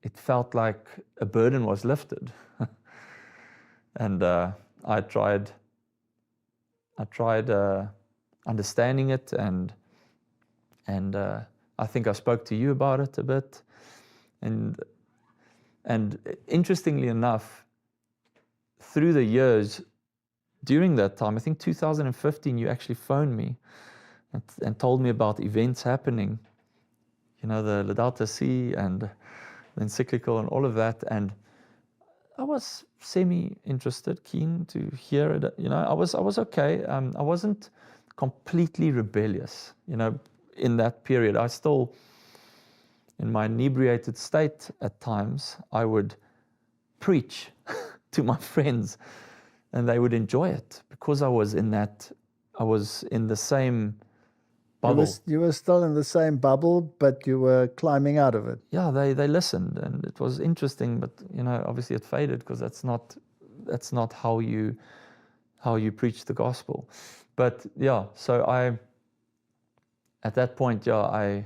it felt like a burden was lifted. And I tried understanding it, and I think I spoke to you about it a bit. And interestingly enough, through the years, during that time, I think 2015, you actually phoned me and told me about events happening, the Laudato Si and the encyclical and all of that. And I was semi-interested, keen to hear it. I was okay. I wasn't completely rebellious, in that period. I still, in my inebriated state at times, I would preach to my friends and they would enjoy it because I was in the same bubble. You were still in the same bubble, but you were climbing out of it. Yeah, they listened, and it was interesting, but obviously it faded because that's not how you preach the gospel. But yeah, so at that point, when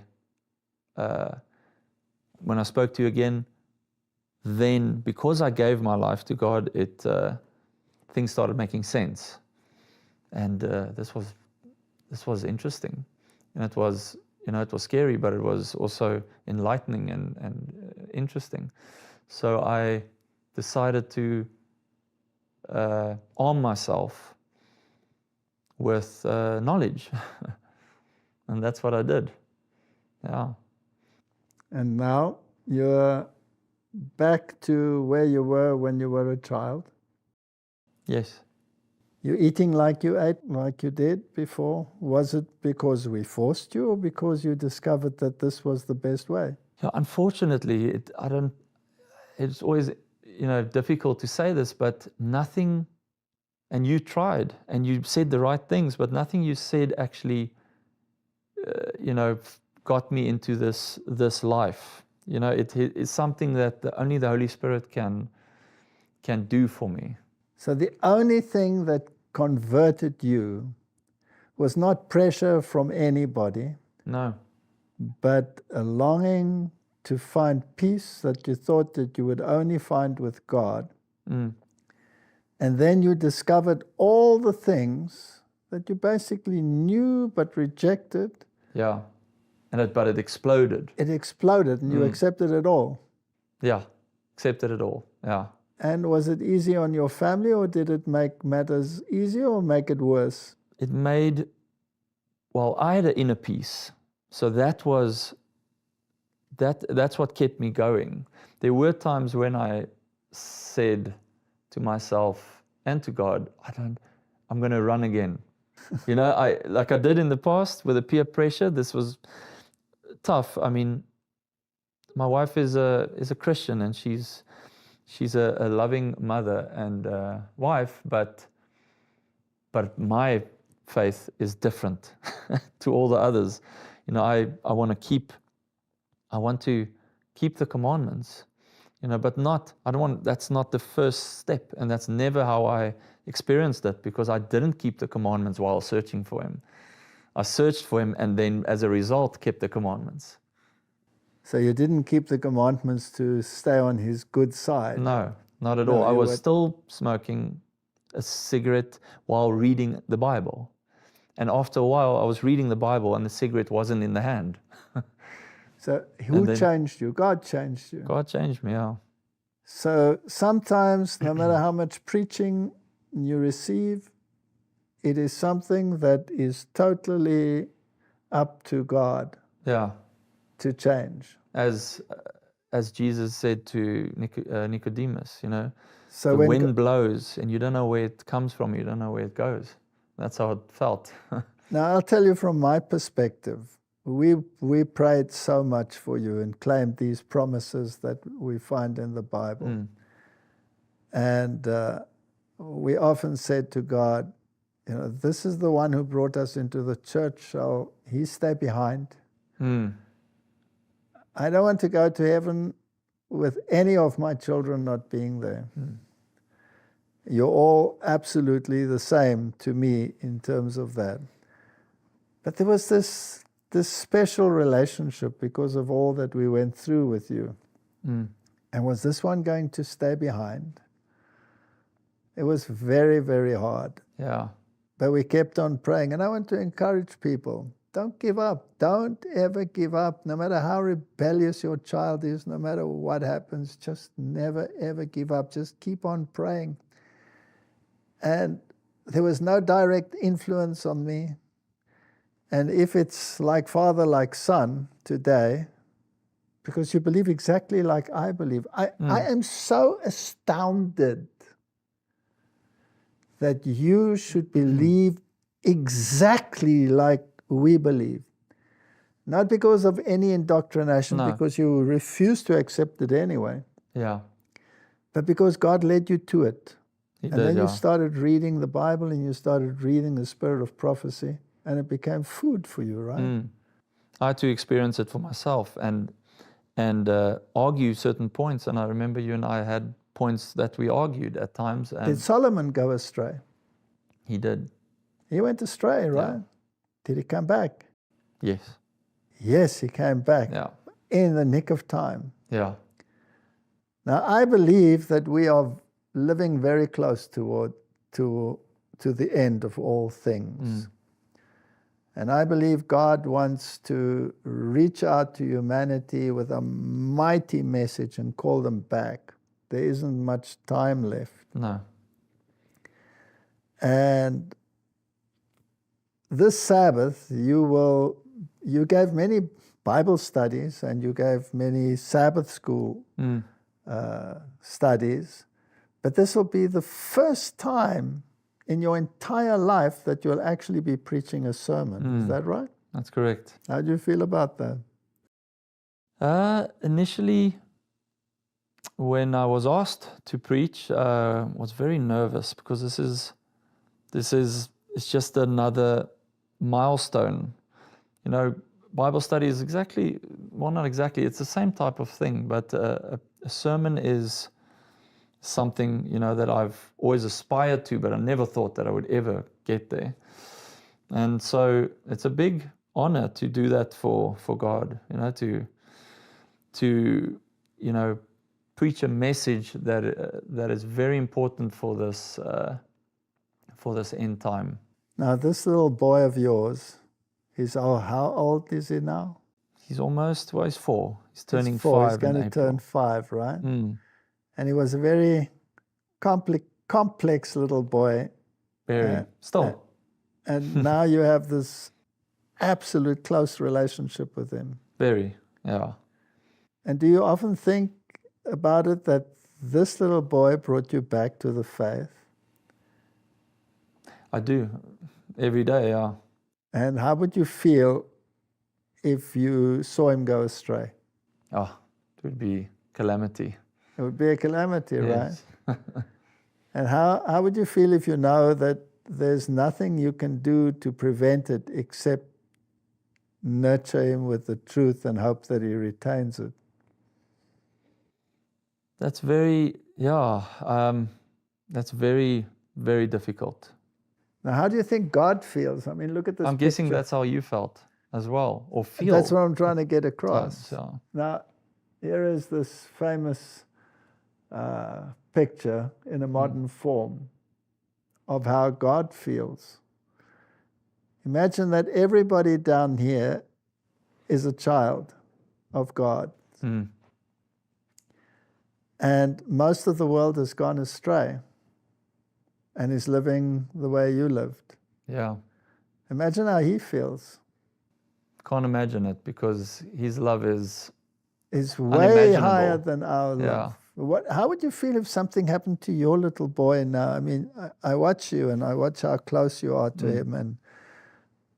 I spoke to you again, then because I gave my life to God, things started making sense, and this was interesting, and it was scary, but it was also enlightening and interesting. So I decided to arm myself with knowledge, and that's what I did. Yeah. And now you're back to where you were when you were a child. Yes. You're eating like you ate, like you did before. Was it because we forced you, or because you discovered that this was the best way? Yeah, unfortunately, it's always, difficult to say this, but nothing, and you tried, and you said the right things, but nothing you said actually, got me into this life. It's something that only the Holy Spirit can do for me. So the only thing that converted you was not pressure from anybody. No. But a longing to find peace that you thought that you would only find with God. Mm. And then you discovered all the things that you basically knew but rejected. Yeah. But it exploded. It exploded and you accepted it all. Yeah, accepted it all. Yeah. And was it easy on your family, or did it make matters easier or make it worse? It made, well, I had an inner peace. So that's what kept me going. There were times when I said to myself and to God, I'm going to run again. Like I did in the past with the peer pressure. This was tough. I mean, my wife is a Christian, and she's a loving mother and wife, but my faith is different to all the others. I want to keep the commandments, but that's not the first step, and that's never how I experienced it, because I didn't keep the commandments while searching for Him. I searched for Him, and then as a result kept the commandments. So you didn't keep the commandments to stay on His good side? No, not at all. I was still smoking a cigarette while reading the Bible. And after a while, I was reading the Bible and the cigarette wasn't in the hand. So who changed you? God changed you. God changed me, yeah. So sometimes, no matter how much preaching you receive, it is something that is totally up to God. Yeah. To change. As Jesus said to Nicodemus, so the wind blows and you don't know where it comes from, you don't know where it goes. That's how it felt. Now, I'll tell you from my perspective, we prayed so much for you and claimed these promises that we find in the Bible. And we often said to God, this is the one who brought us into the church, so He stay behind. I don't want to go to heaven with any of my children not being there. You're all absolutely the same to me in terms of that. But there was this special relationship because of all that we went through with you. And was this one going to stay behind? It was very, very hard. Yeah. But we kept on praying. And I want to encourage people, don't give up. Don't ever give up. No matter how rebellious your child is, no matter what happens, just never, ever give up. Just keep on praying. And there was no direct influence on me. And if it's like father, like son today, because you believe exactly like I believe, I am so astounded that you should believe exactly like we believe. Not because of any indoctrination, because you refuse to accept it anyway. Yeah. But because God led you to it. Then you started reading the Bible and you started reading the spirit of prophecy, and it became food for you, right? I had to experience it for myself and argue certain points. And I remember you and I had points that we argued at times. And did Solomon go astray? He did. He went astray, right? Yeah. Did he come back? Yes. Yes, he came back. Yeah. In the nick of time. Yeah. Now, I believe that we are living very close to the end of all things. And I believe God wants to reach out to humanity with a mighty message and call them back. There isn't much time left. No. And this Sabbath, you gave many Bible studies and you gave many Sabbath school studies, but this will be the first time in your entire life that you'll actually be preaching a sermon. Is that right? That's correct. How do you feel about that? Initially, when I was asked to preach, I was very nervous because it's just another milestone. Bible study is not exactly, it's the same type of thing, but a sermon is something, that I've always aspired to, but I never thought that I would ever get there. And so it's a big honor to do that for God, to preach a message that is very important for this end time. Now, this little boy of yours, how old is he now? he's almost, well, he's 4. He's turning He's 4. 5 He's going in to April. turn 5, right? Mm, And he was a very complex little boy. very. Still. And now you have this absolute close relationship with him. Very, yeah. And do you often think about it that this little boy brought you back to the faith? I do. Every day, yeah. And how would you feel if you saw him go astray? Oh, it would be calamity. It would be a calamity, Yes. right? And how would you feel if you know that there's nothing you can do to prevent it except nurture him with the truth and hope that he retains it? That's very, yeah, that's very, very difficult. Now, how do you think God feels? I mean, look at this I'm guessing picture. that's how you felt as well, or feel. That's what I'm trying to get across. Yeah. Now, here is this famous picture in a modern form of how God feels. Imagine that everybody down here is a child of God. Mm. And most of the world has gone astray and is living the way you lived. Yeah. Imagine how he feels. Can't imagine it, because his love is Way unimaginable. higher than our love. How would you feel if something happened to your little boy now? I mean, I watch you and I watch how close you are to him, and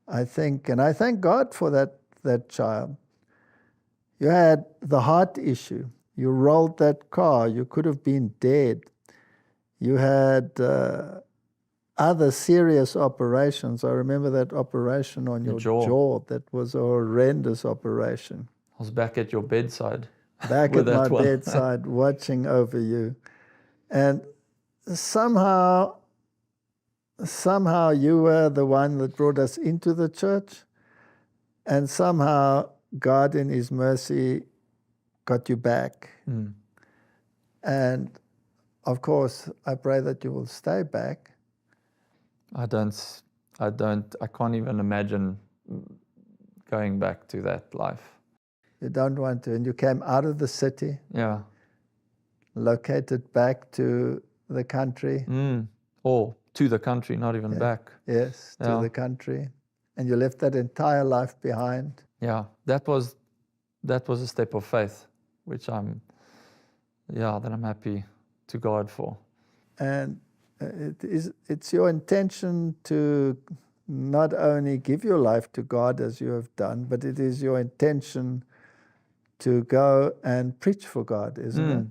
I thank God for that child. You had the heart issue. You rolled that car. You could have been dead. You had other serious operations. I remember that operation on your jaw. That was a horrendous operation. I was back at your bedside. Back at my bedside, watching over you. And somehow you were the one that brought us into the church, and somehow God in his mercy got you back. Mm. And of course, I pray that you will stay back. I can't even imagine going back to that life. You don't want to. And you came out of the city. Yeah. Located back to the country. Or to the country, not even back. Yes, to the country. And you left that entire life behind. Yeah, that was a step of faith, which I'm happy to God for. And it's your intention to not only give your life to God as you have done, but it is your intention to go and preach for God, isn't it?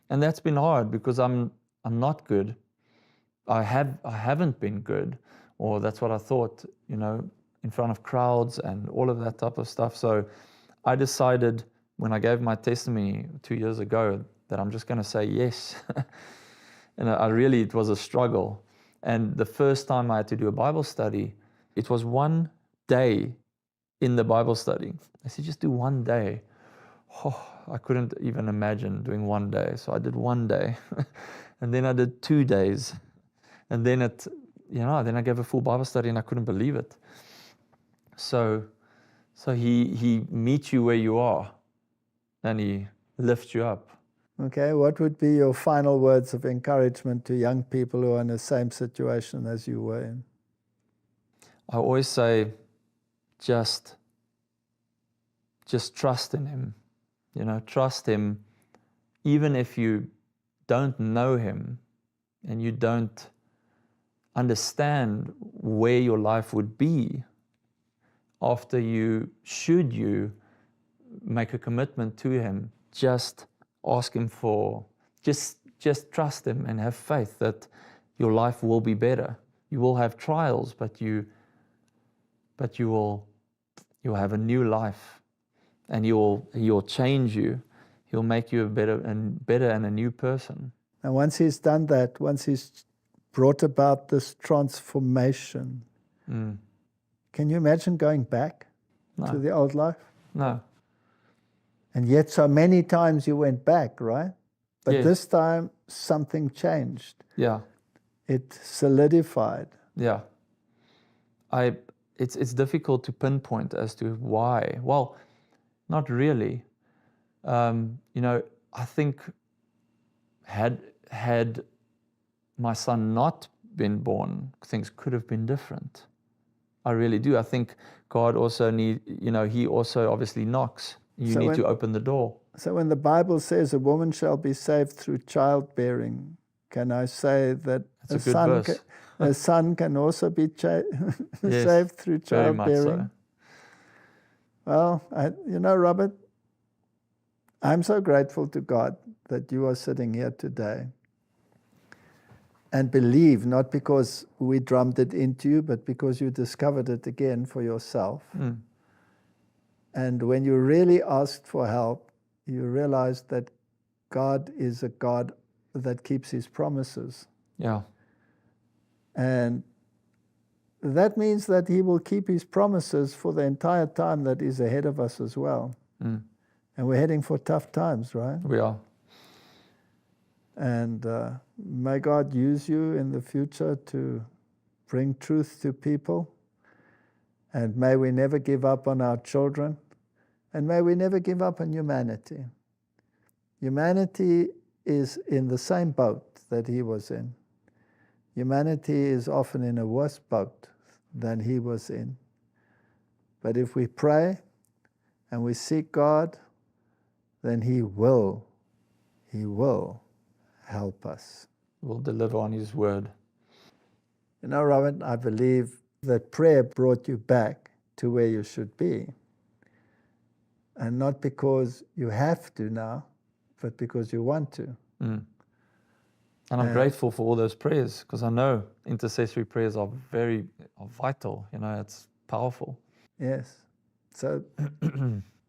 And that's been hard, because I'm not good. I haven't been good, or that's what I thought, in front of crowds and all of that type of stuff. So I decided when I gave my testimony 2 years ago that I'm just going to say yes. And it was a struggle. And the first time I had to do a Bible study, it was one day in the Bible study. I said, just do one day. Oh, I couldn't even imagine doing one day. So I did one day. And then I did 2 days. And then then I gave a full Bible study, and I couldn't believe it. So he meets you where you are, and he lifts you up. Okay, what would be your final words of encouragement to young people who are in the same situation as you were in? I always say, just trust in him. Trust him, even if you don't know him and you don't understand where your life would be after should you make a commitment to him. Just ask him just trust him and have faith that your life will be better. You will have trials, but you'll have a new life, and he'll change you. He'll make you a better and a new person. And once he's done that, once he's brought about this transformation, can you imagine going back to the old life? No. And yet so many times you went back, right? But yes. This time something changed. Yeah. It solidified. Yeah. It's difficult to pinpoint as to why. Well, Not really. I think had my son not been born, things could have been different. I really do. I think God also he also obviously knocks. You need to open the door. So when the Bible says a woman shall be saved through childbearing, can I say that a son can also be saved through childbearing? Very much so. Well, Robert, I'm so grateful to God that you are sitting here today and believe, not because we drummed it into you, but because you discovered it again for yourself. Mm. And when you really asked for help, you realized that God is a God that keeps his promises. Yeah. And that means that he will keep his promises for the entire time that is ahead of us as well. Mm. And we're heading for tough times, right? We are. And may God use you in the future to bring truth to people. And may we never give up on our children. And may we never give up on humanity. Humanity is in the same boat that he was in. Humanity is often in a worse boat than he was in. But if we pray and we seek God, then he will help us. We'll deliver on his word. Robert, I believe that prayer brought you back to where you should be. And not because you have to now, but because you want to. Mm. And I'm grateful for all those prayers, because I know intercessory prayers are vital. It's powerful. Yes. So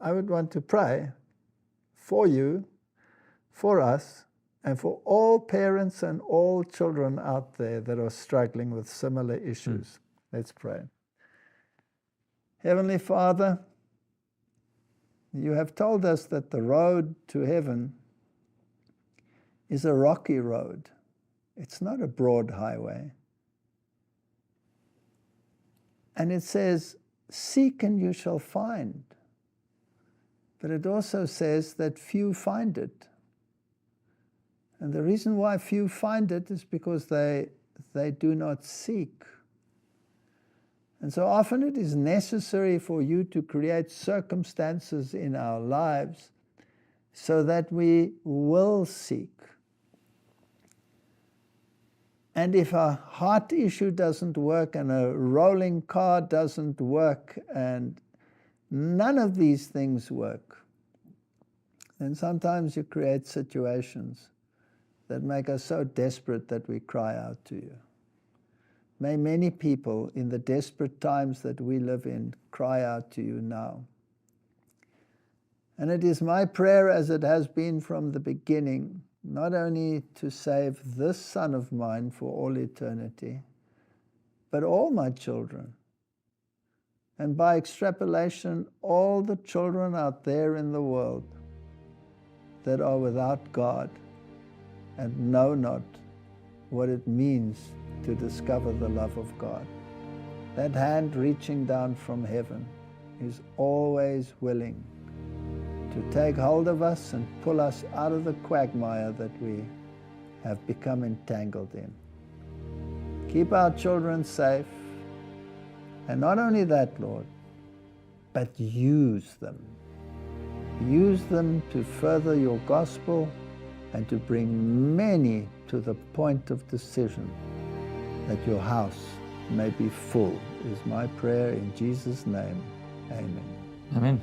I would want to pray for you, for us, and for all parents and all children out there that are struggling with similar issues. Mm. Let's pray. Heavenly Father, you have told us that the road to heaven is a rocky road. It's not a broad highway. And it says, seek and you shall find. But it also says that few find it. And the reason why few find it is because they do not seek. And so often it is necessary for you to create circumstances in our lives so that we will seek. And if a heart issue doesn't work and a rolling car doesn't work and none of these things work, then sometimes you create situations that make us so desperate that we cry out to you. May many people in the desperate times that we live in cry out to you now. And it is my prayer, as it has been from the beginning, not only to save this son of mine for all eternity, but all my children. And by extrapolation, all the children out there in the world that are without God and know not what it means to discover the love of God. That hand reaching down from heaven is always willing to take hold of us and pull us out of the quagmire that we have become entangled in. Keep our children safe, and not only that, Lord, but use them. Use them to further your gospel and to bring many to the point of decision, that your house may be full, is my prayer in Jesus' name. Amen. Amen.